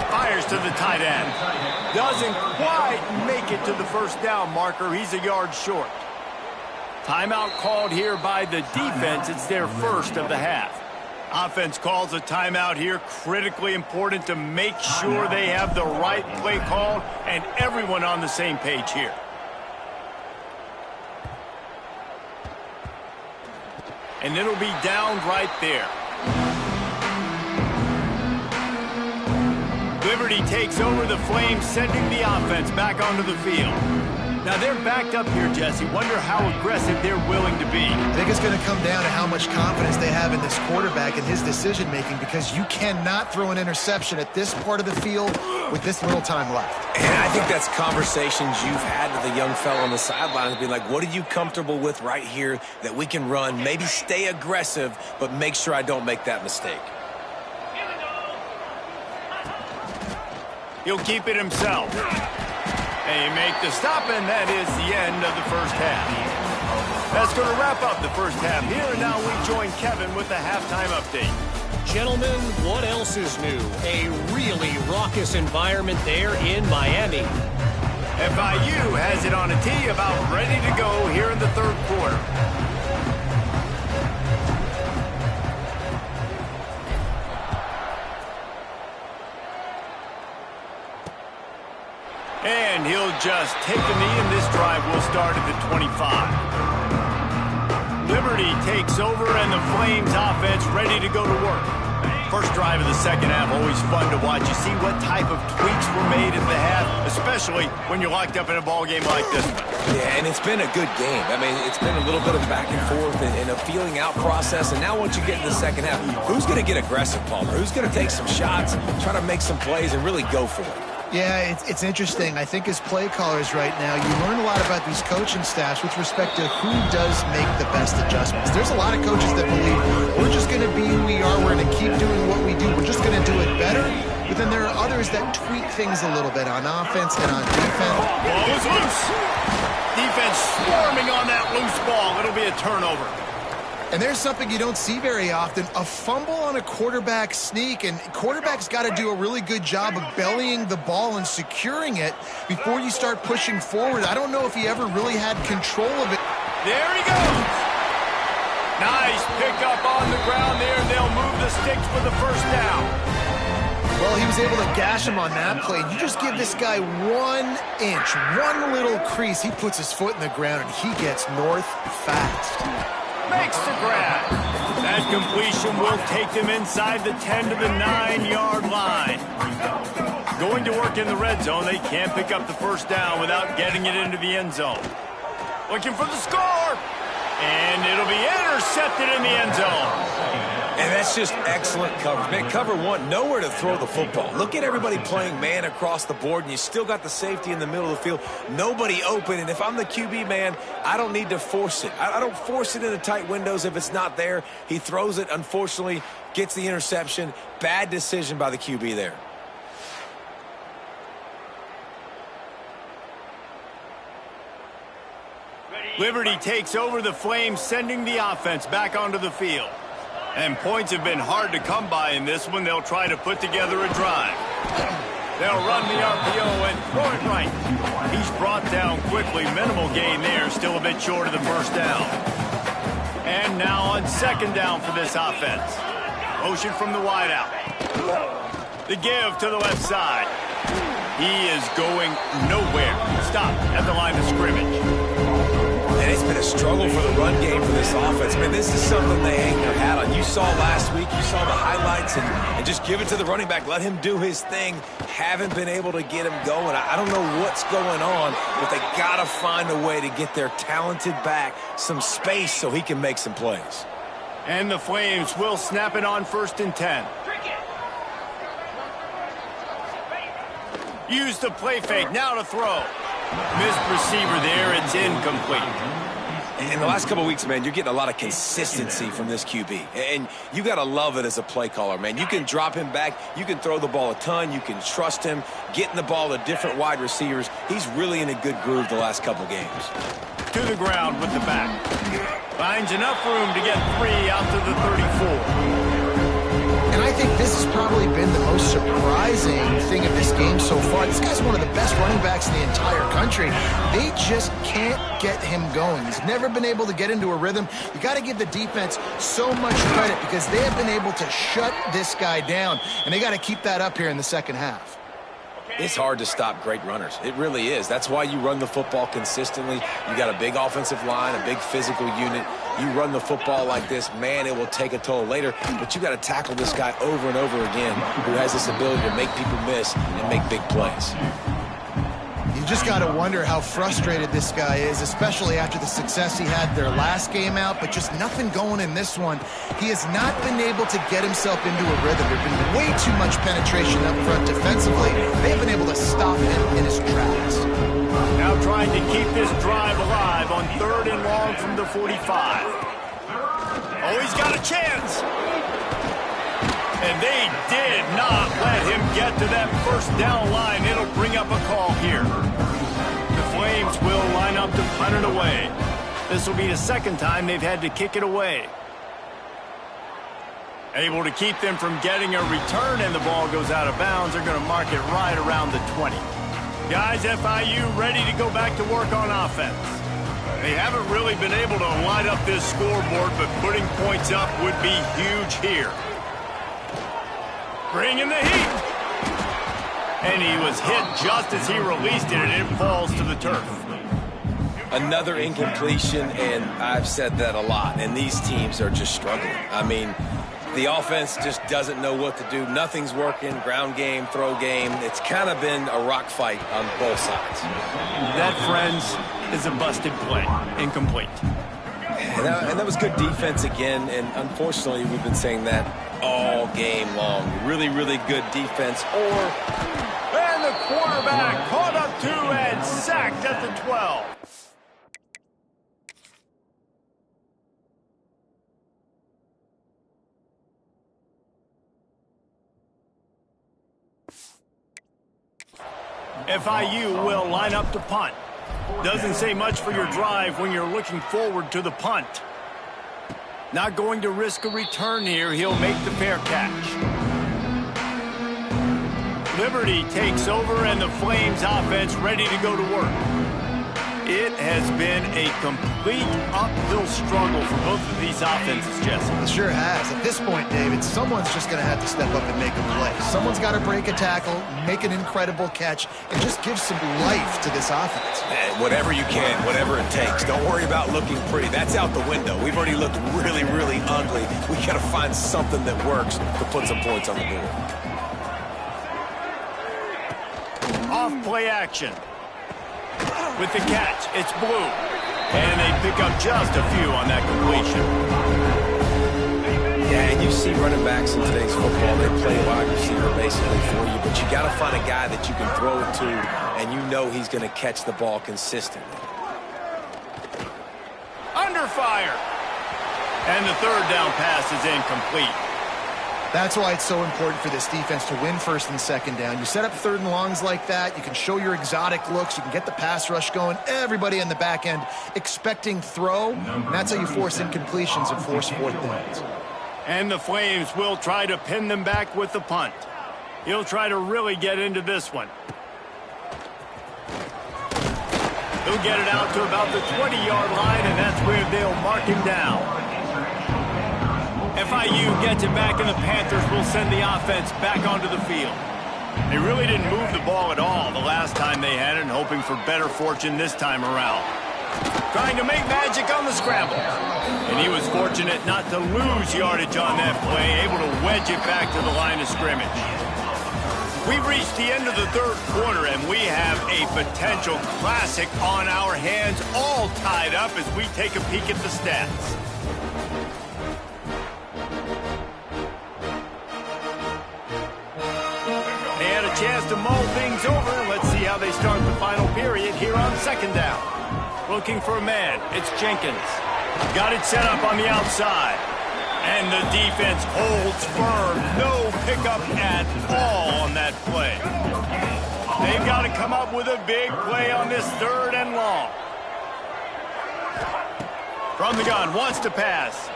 Fires to the tight end. Doesn't quite make it to the first down marker. He's a yard short. Timeout called here by the defense. It's their first of the half. Offense calls a timeout here. Critically important to make sure they have the right play call and everyone on the same page here. And it'll be downed right there. Liberty takes over the Flames, sending the offense back onto the field. Now they're backed up here, Jesse. Wonder how aggressive they're willing to be. I think it's going to come down to how much confidence they have in this quarterback and his decision-making, because you cannot throw an interception at this part of the field with this little time left. And I think that's conversations you've had with a young fella on the sidelines, being like, what are you comfortable with right here that we can run? Maybe stay aggressive, but make sure I don't make that mistake. He'll keep it himself. They make the stop, and that is the end of the first half. That's going to wrap up the first half here, and now we join Kevin with the halftime update. Gentlemen, what else is new? A really raucous environment there in Miami. FIU has it on a tee, about ready to go here in the third quarter. And he'll just take a knee, and this drive will start at the 25. Liberty takes over, and the Flames offense ready to go to work. First drive of the second half, always fun to watch. You see what type of tweaks were made at the half, especially when you're locked up in a ball game like this one. Yeah, and it's been a good game. I mean, it's been a little bit of back and forth and a feeling out process. And now once you get into the second half, who's going to get aggressive, Palmer? Who's going to take some shots, try to make some plays, and really go for it? Yeah, it's interesting. I think as play callers right now, you learn a lot about these coaching staffs with respect to who does make the best adjustments. There's a lot of coaches that believe we're just going to be who we are. We're going to keep doing what we do. We're just going to do it better. But then there are others that tweak things a little bit on offense and on defense. Ball is loose. Defense swarming on that loose ball. It'll be a turnover. And there's something you don't see very often, a fumble on a quarterback sneak, and quarterbacks got to do a really good job of bellying the ball and securing it before you start pushing forward. I don't know if he ever really had control of it. There he goes. Nice pickup on the ground there. They'll move the sticks for the first down. Well, he was able to gash him on that play. You just give this guy 1 inch, one little crease, he puts his foot in the ground, and he gets north fast. makes the grab. That completion will take them inside the 10 to the 9-yard line. Going to work in the red zone, they can't pick up the first down without getting it into the end zone. Looking for the score. And it'll be intercepted in the end zone. And that's just excellent coverage. Man, cover one, nowhere to throw the football. Look at everybody playing man across the board, and you still got the safety in the middle of the field. Nobody open, and if I'm the QB, man, I don't need to force it. I don't force it into tight windows if it's not there. He throws it, unfortunately, gets the interception. Bad decision by the QB there. Liberty takes over the Flames, sending the offense back onto the field. And points have been hard to come by in this one. They'll try to put together a drive. They'll run the RPO and throw it right. He's brought down quickly. Minimal gain there, still a bit short of the first down. And now on second down for this offense. Motion from the wideout. The give to the left side. He is going nowhere. Stop at the line of scrimmage. And it's been a struggle for the run game for this offense. Man, this is something they hang their hat on. You saw last week, you saw the highlights, and just give it to the running back. Let him do his thing. Haven't been able to get him going. I don't know what's going on, but they got to find a way to get their talented back some space so he can make some plays. And the Flames will snap it on 1st and 10. Use the play fake, now to throw. Missed receiver there, it's incomplete. In the last couple of weeks, man, you're getting a lot of consistency from this QB. And you got to love it as a play caller, man. You can drop him back. You can throw the ball a ton. You can trust him, getting the ball to different wide receivers. He's really in a good groove the last couple games. To the ground with the back. Finds enough room to get 3 out to the 34. And I think this has probably been the most surprising thing of this game so far. This guy's one of the best running backs in the entire country. They just can't get him going. He's never been able to get into a rhythm. You got to give the defense so much credit because they have been able to shut this guy down, and they got to keep that up here in the second half. It's hard to stop great runners. It really is. That's why you run the football consistently. You got a big offensive line, a big physical unit. You run the football like this, man, it will take a toll later. But you got to tackle this guy over and over again who has this ability to make people miss and make big plays. You just got to wonder how frustrated this guy is, especially after the success he had their last game out, but just nothing going in this one. He has not been able to get himself into a rhythm. There's been way too much penetration up front defensively. They've been able to stop him in his tracks. Now trying to keep this drive alive on 3rd and long from the 45. Oh, he's got a chance. And they did not let him get to that first down line. It'll bring up a call here. The Flames will line up to punt it away. This will be the second time they've had to kick it away. Able to keep them from getting a return, and the ball goes out of bounds. They're going to mark it right around the 20. Guys, FIU ready to go back to work on offense. They haven't really been able to light up this scoreboard, but putting points up would be huge here. Bring in the heat. And he was hit just as he released it, and it falls to the turf. Another incompletion, and I've said that a lot, and these teams are just struggling. I mean, the offense just doesn't know what to do. Nothing's working, ground game, throw game. It's kind of been a rock fight on both sides. That, friends, is a busted play. Incomplete. And that was good defense again, and unfortunately, we've been saying that all game long. Really, really good defense. And the quarterback caught up to and sacked at the 12. FIU will line up to punt. Doesn't say much for your drive when you're looking forward to the punt. Not going to risk a return here. He'll make the fair catch. Liberty takes over, and the Flames offense ready to go to work. It has been a complete uphill struggle for both of these offenses, Jesse. It sure has. At this point, David, someone's just going to have to step up and make a play. Someone's got to break a tackle, make an incredible catch, and just give some life to this offense. Whatever you can, whatever it takes. Don't worry about looking pretty. That's out the window. We've already looked really, really ugly. We got to find something that works to put some points on the board. Off play action. With the catch, it's Blue. And they pick up just a few on that completion. Yeah, and you see running backs in today's football, they play wide receiver basically for you, but you got to find a guy that you can throw it to, and you know he's going to catch the ball consistently. Under fire. And the third down pass is incomplete. That's why it's so important for this defense to win first and second down. You set up third and longs like that, you can show your exotic looks, you can get the pass rush going, everybody in the back end expecting throw, and that's how you force incompletions and force fourth downs. And the Flames will try to pin them back with the punt. He'll try to really get into this one. He'll get it out to about the 20-yard line, and that's where they'll mark him down. FIU gets it back, and the Panthers will send the offense back onto the field. They really didn't move the ball at all the last time they had it, and hoping for better fortune this time around. Trying to make magic on the scramble. And he was fortunate not to lose yardage on that play, able to wedge it back to the line of scrimmage. We've reached the end of the third quarter, and we have a potential classic on our hands, all tied up as we take a peek at the stats. Chance to mull things over. Let's see how they start the final period here on second down. Looking for a man. It's Jenkins. Got it set up on the outside. And the defense holds firm. No pickup at all on that play. They've got to come up with a big play on this third and long. From the gun, wants to pass.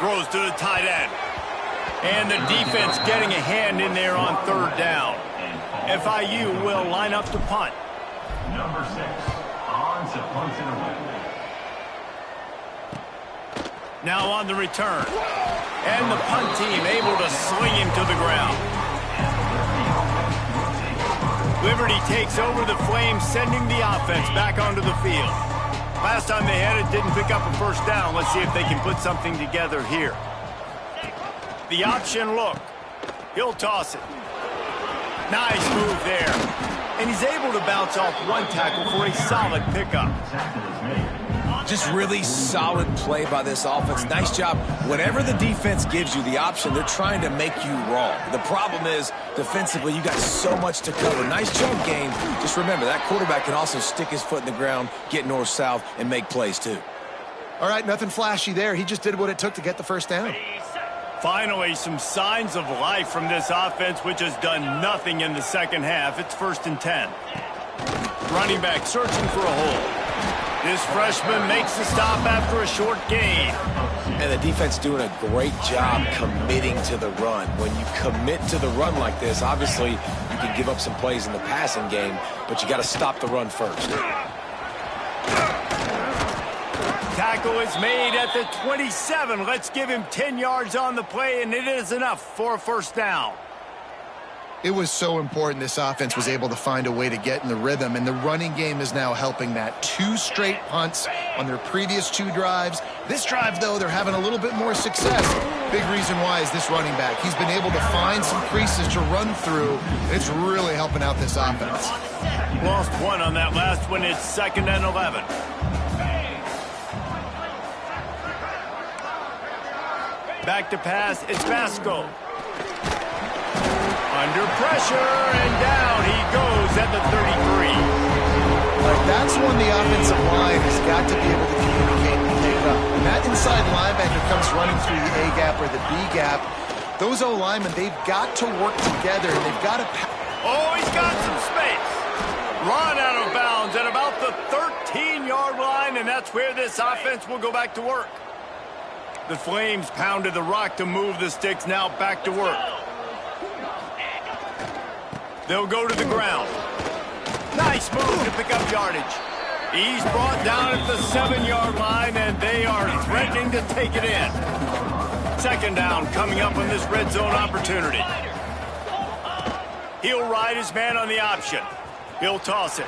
Throws to the tight end. And the defense getting a hand in there on third down. FIU will line up to punt. Number 6, on to punt it away. Now on the return. And the punt team able to sling him to the ground. Liberty takes over the Flames, sending the offense back onto the field. Last time they had it, didn't pick up a first down. Let's see if they can put something together here. The option look. He'll toss it. Nice move there. And he's able to bounce off one tackle for a solid pickup. Just really solid play by this offense. Nice job. Whenever the defense gives you the option, they're trying to make you wrong. The problem is, defensively, you got so much to cover. Nice jump game. Just remember, that quarterback can also stick his foot in the ground, get north-south, and make plays too. All right, nothing flashy there. He just did what it took to get the first down. Finally, some signs of life from this offense, which has done nothing in the second half. It's 1st and 10. Running back searching for a hole. This freshman makes the stop after a short gain. And the defense doing a great job committing to the run. When you commit to the run like this, obviously you can give up some plays in the passing game, but you got to stop the run first. Tackle is made at the 27. Let's give him 10 yards on the play, and it is enough for a first down. It was so important this offense was able to find a way to get in the rhythm, and the running game is now helping that. 2 straight punts on their previous 2 drives. This drive, though, they're having a little bit more success. Big reason why is this running back. He's been able to find some creases to run through. It's really helping out this offense. Lost one on that last one. It's 2nd and 11. Back to pass, it's Vasco. Under pressure, and down he goes at the 33. That's when the offensive line has got to be able to communicate and pick up. When that inside linebacker comes running through the A gap or the B gap, those O-linemen, they've got to work together, and they've got to... Oh, he's got some space. Run out of bounds at about the 13-yard line, and that's where this offense will go back to work. The Flames pounded the rock to move the sticks, now back to work. They'll go to the ground. Nice move to pick up yardage. He's brought down at the 7-yard line, and they are threatening to take it in. Second down coming up on this red zone opportunity. He'll ride his man on the option. He'll toss it.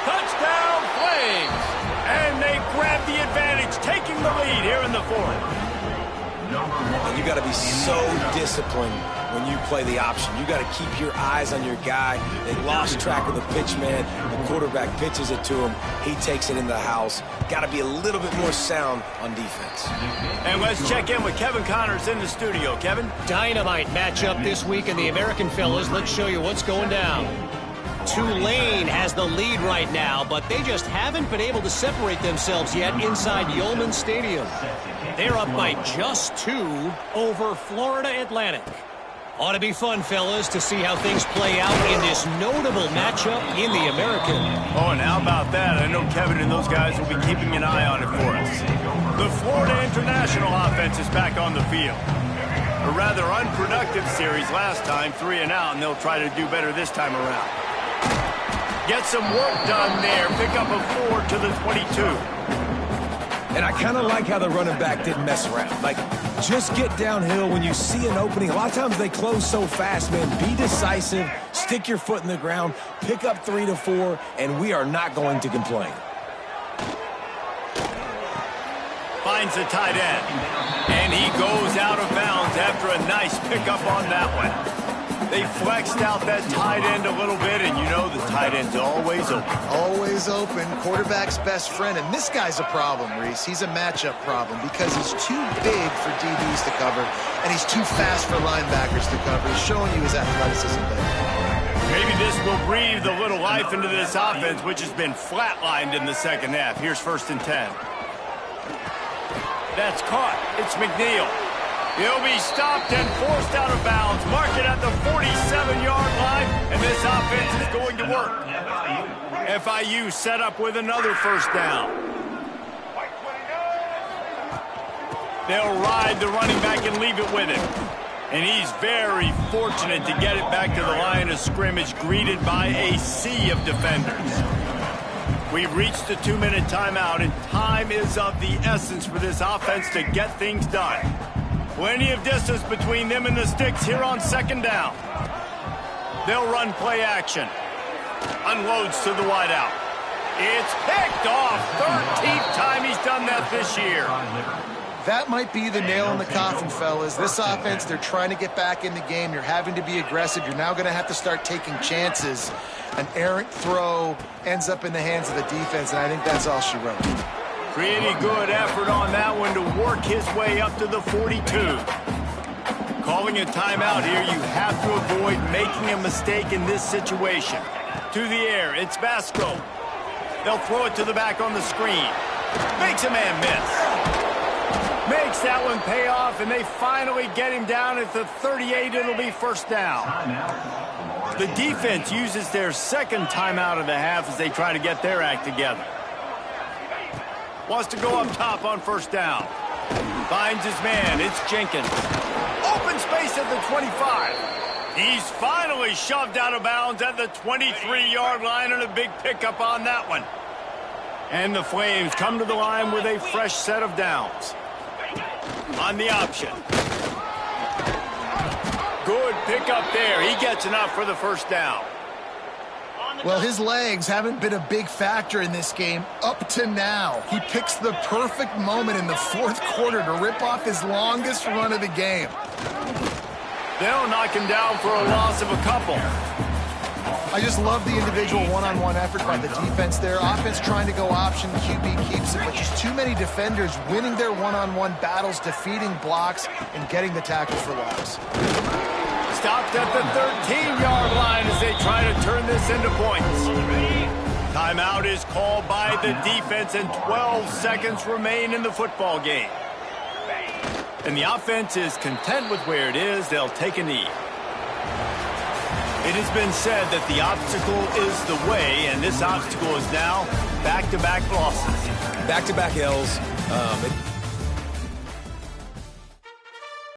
Touchdown, Flames! And they grab the advantage, taking the lead here in the fourth. You got to be so disciplined when you play the option. You got to keep your eyes on your guy. They lost track of the pitch man. The quarterback pitches it to him. He takes it in the house. Got to be a little bit more sound on defense. And let's check in with Kevin Connors in the studio. Kevin? Dynamite matchup this week in the American, fellas. Let's show you what's going down. Tulane has the lead right now, but they just haven't been able to separate themselves yet inside Yulman Stadium. They're up by just 2 over Florida Atlantic. Ought to be fun, fellas, to see how things play out in this notable matchup in the American. Oh, and how about that? I know Kevin and those guys will be keeping an eye on it for us. The Florida International offense is back on the field. A rather unproductive series last time, 3 and out, and they'll try to do better this time around. Get some work done there. Pick up a 4 to the 22. And I kind of like how the running back didn't mess around. Like, just get downhill when you see an opening. A lot of times they close so fast, man. Be decisive, stick your foot in the ground, pick up 3 to 4, and we are not going to complain. Finds the tight end. And he goes out of bounds after a nice pickup on that one. They flexed out that tight end a little bit, and you know the tight end's always open. Always open. Quarterback's best friend. And this guy's a problem, Reese. He's a matchup problem because he's too big for DBs to cover, and he's too fast for linebackers to cover. He's showing you his athleticism there. Maybe this will breathe a little life into this offense, which has been flatlined in the second half. Here's 1st and 10. That's caught. It's McNeil. He'll be stopped and forced out of bounds. Mark it at the 47-yard line, and this offense is going to work. FIU set up with another 1st down. They'll ride the running back and leave it with him. And he's very fortunate to get it back to the line of scrimmage, greeted by a sea of defenders. We've reached the 2-minute timeout, and time is of the essence for this offense to get things done. Plenty of distance between them and the sticks here on 2nd down. They'll run play action. Unloads to the wideout. It's picked off. 13th time he's done that this year. That might be the nail in the coffin, fellas. This offense, they're trying to get back in the game. You're having to be aggressive. You're now going to have to start taking chances. An errant throw ends up in the hands of the defense, and I think that's all she wrote. Pretty good effort on that one to work his way up to the 42. Calling a timeout here, you have to avoid making a mistake in this situation. To the air, it's Vasco. They'll throw it to the back on the screen. Makes a man miss. Makes that one pay off, and they finally get him down at the 38. It'll be 1st down. The defense uses their 2nd timeout of the half as they try to get their act together. Wants to go up top on 1st down. Finds his man. It's Jenkins. Open space at the 25. He's finally shoved out of bounds at the 23-yard line, and a big pickup on that one. And the Flames come to the line with a fresh set of downs. On the option. Good pickup there. He gets enough for the 1st down. Well, his legs haven't been a big factor in this game up to now. He picks the perfect moment in the 4th quarter to rip off his longest run of the game. They'll knock him down for a loss of a couple. I just love the individual one-on-one effort by the defense there. Offense trying to go option, QB keeps it, but just too many defenders winning their one-on-one battles, defeating blocks, and getting the tackle for loss. Stopped at the 13-yard line as they try to turn this into points. Timeout is called by the defense, and 12 seconds remain in the football game. And the offense is content with where it is. They'll take a knee. It has been said that the obstacle is the way, and this obstacle is now back-to-back losses. Back-to-back L's.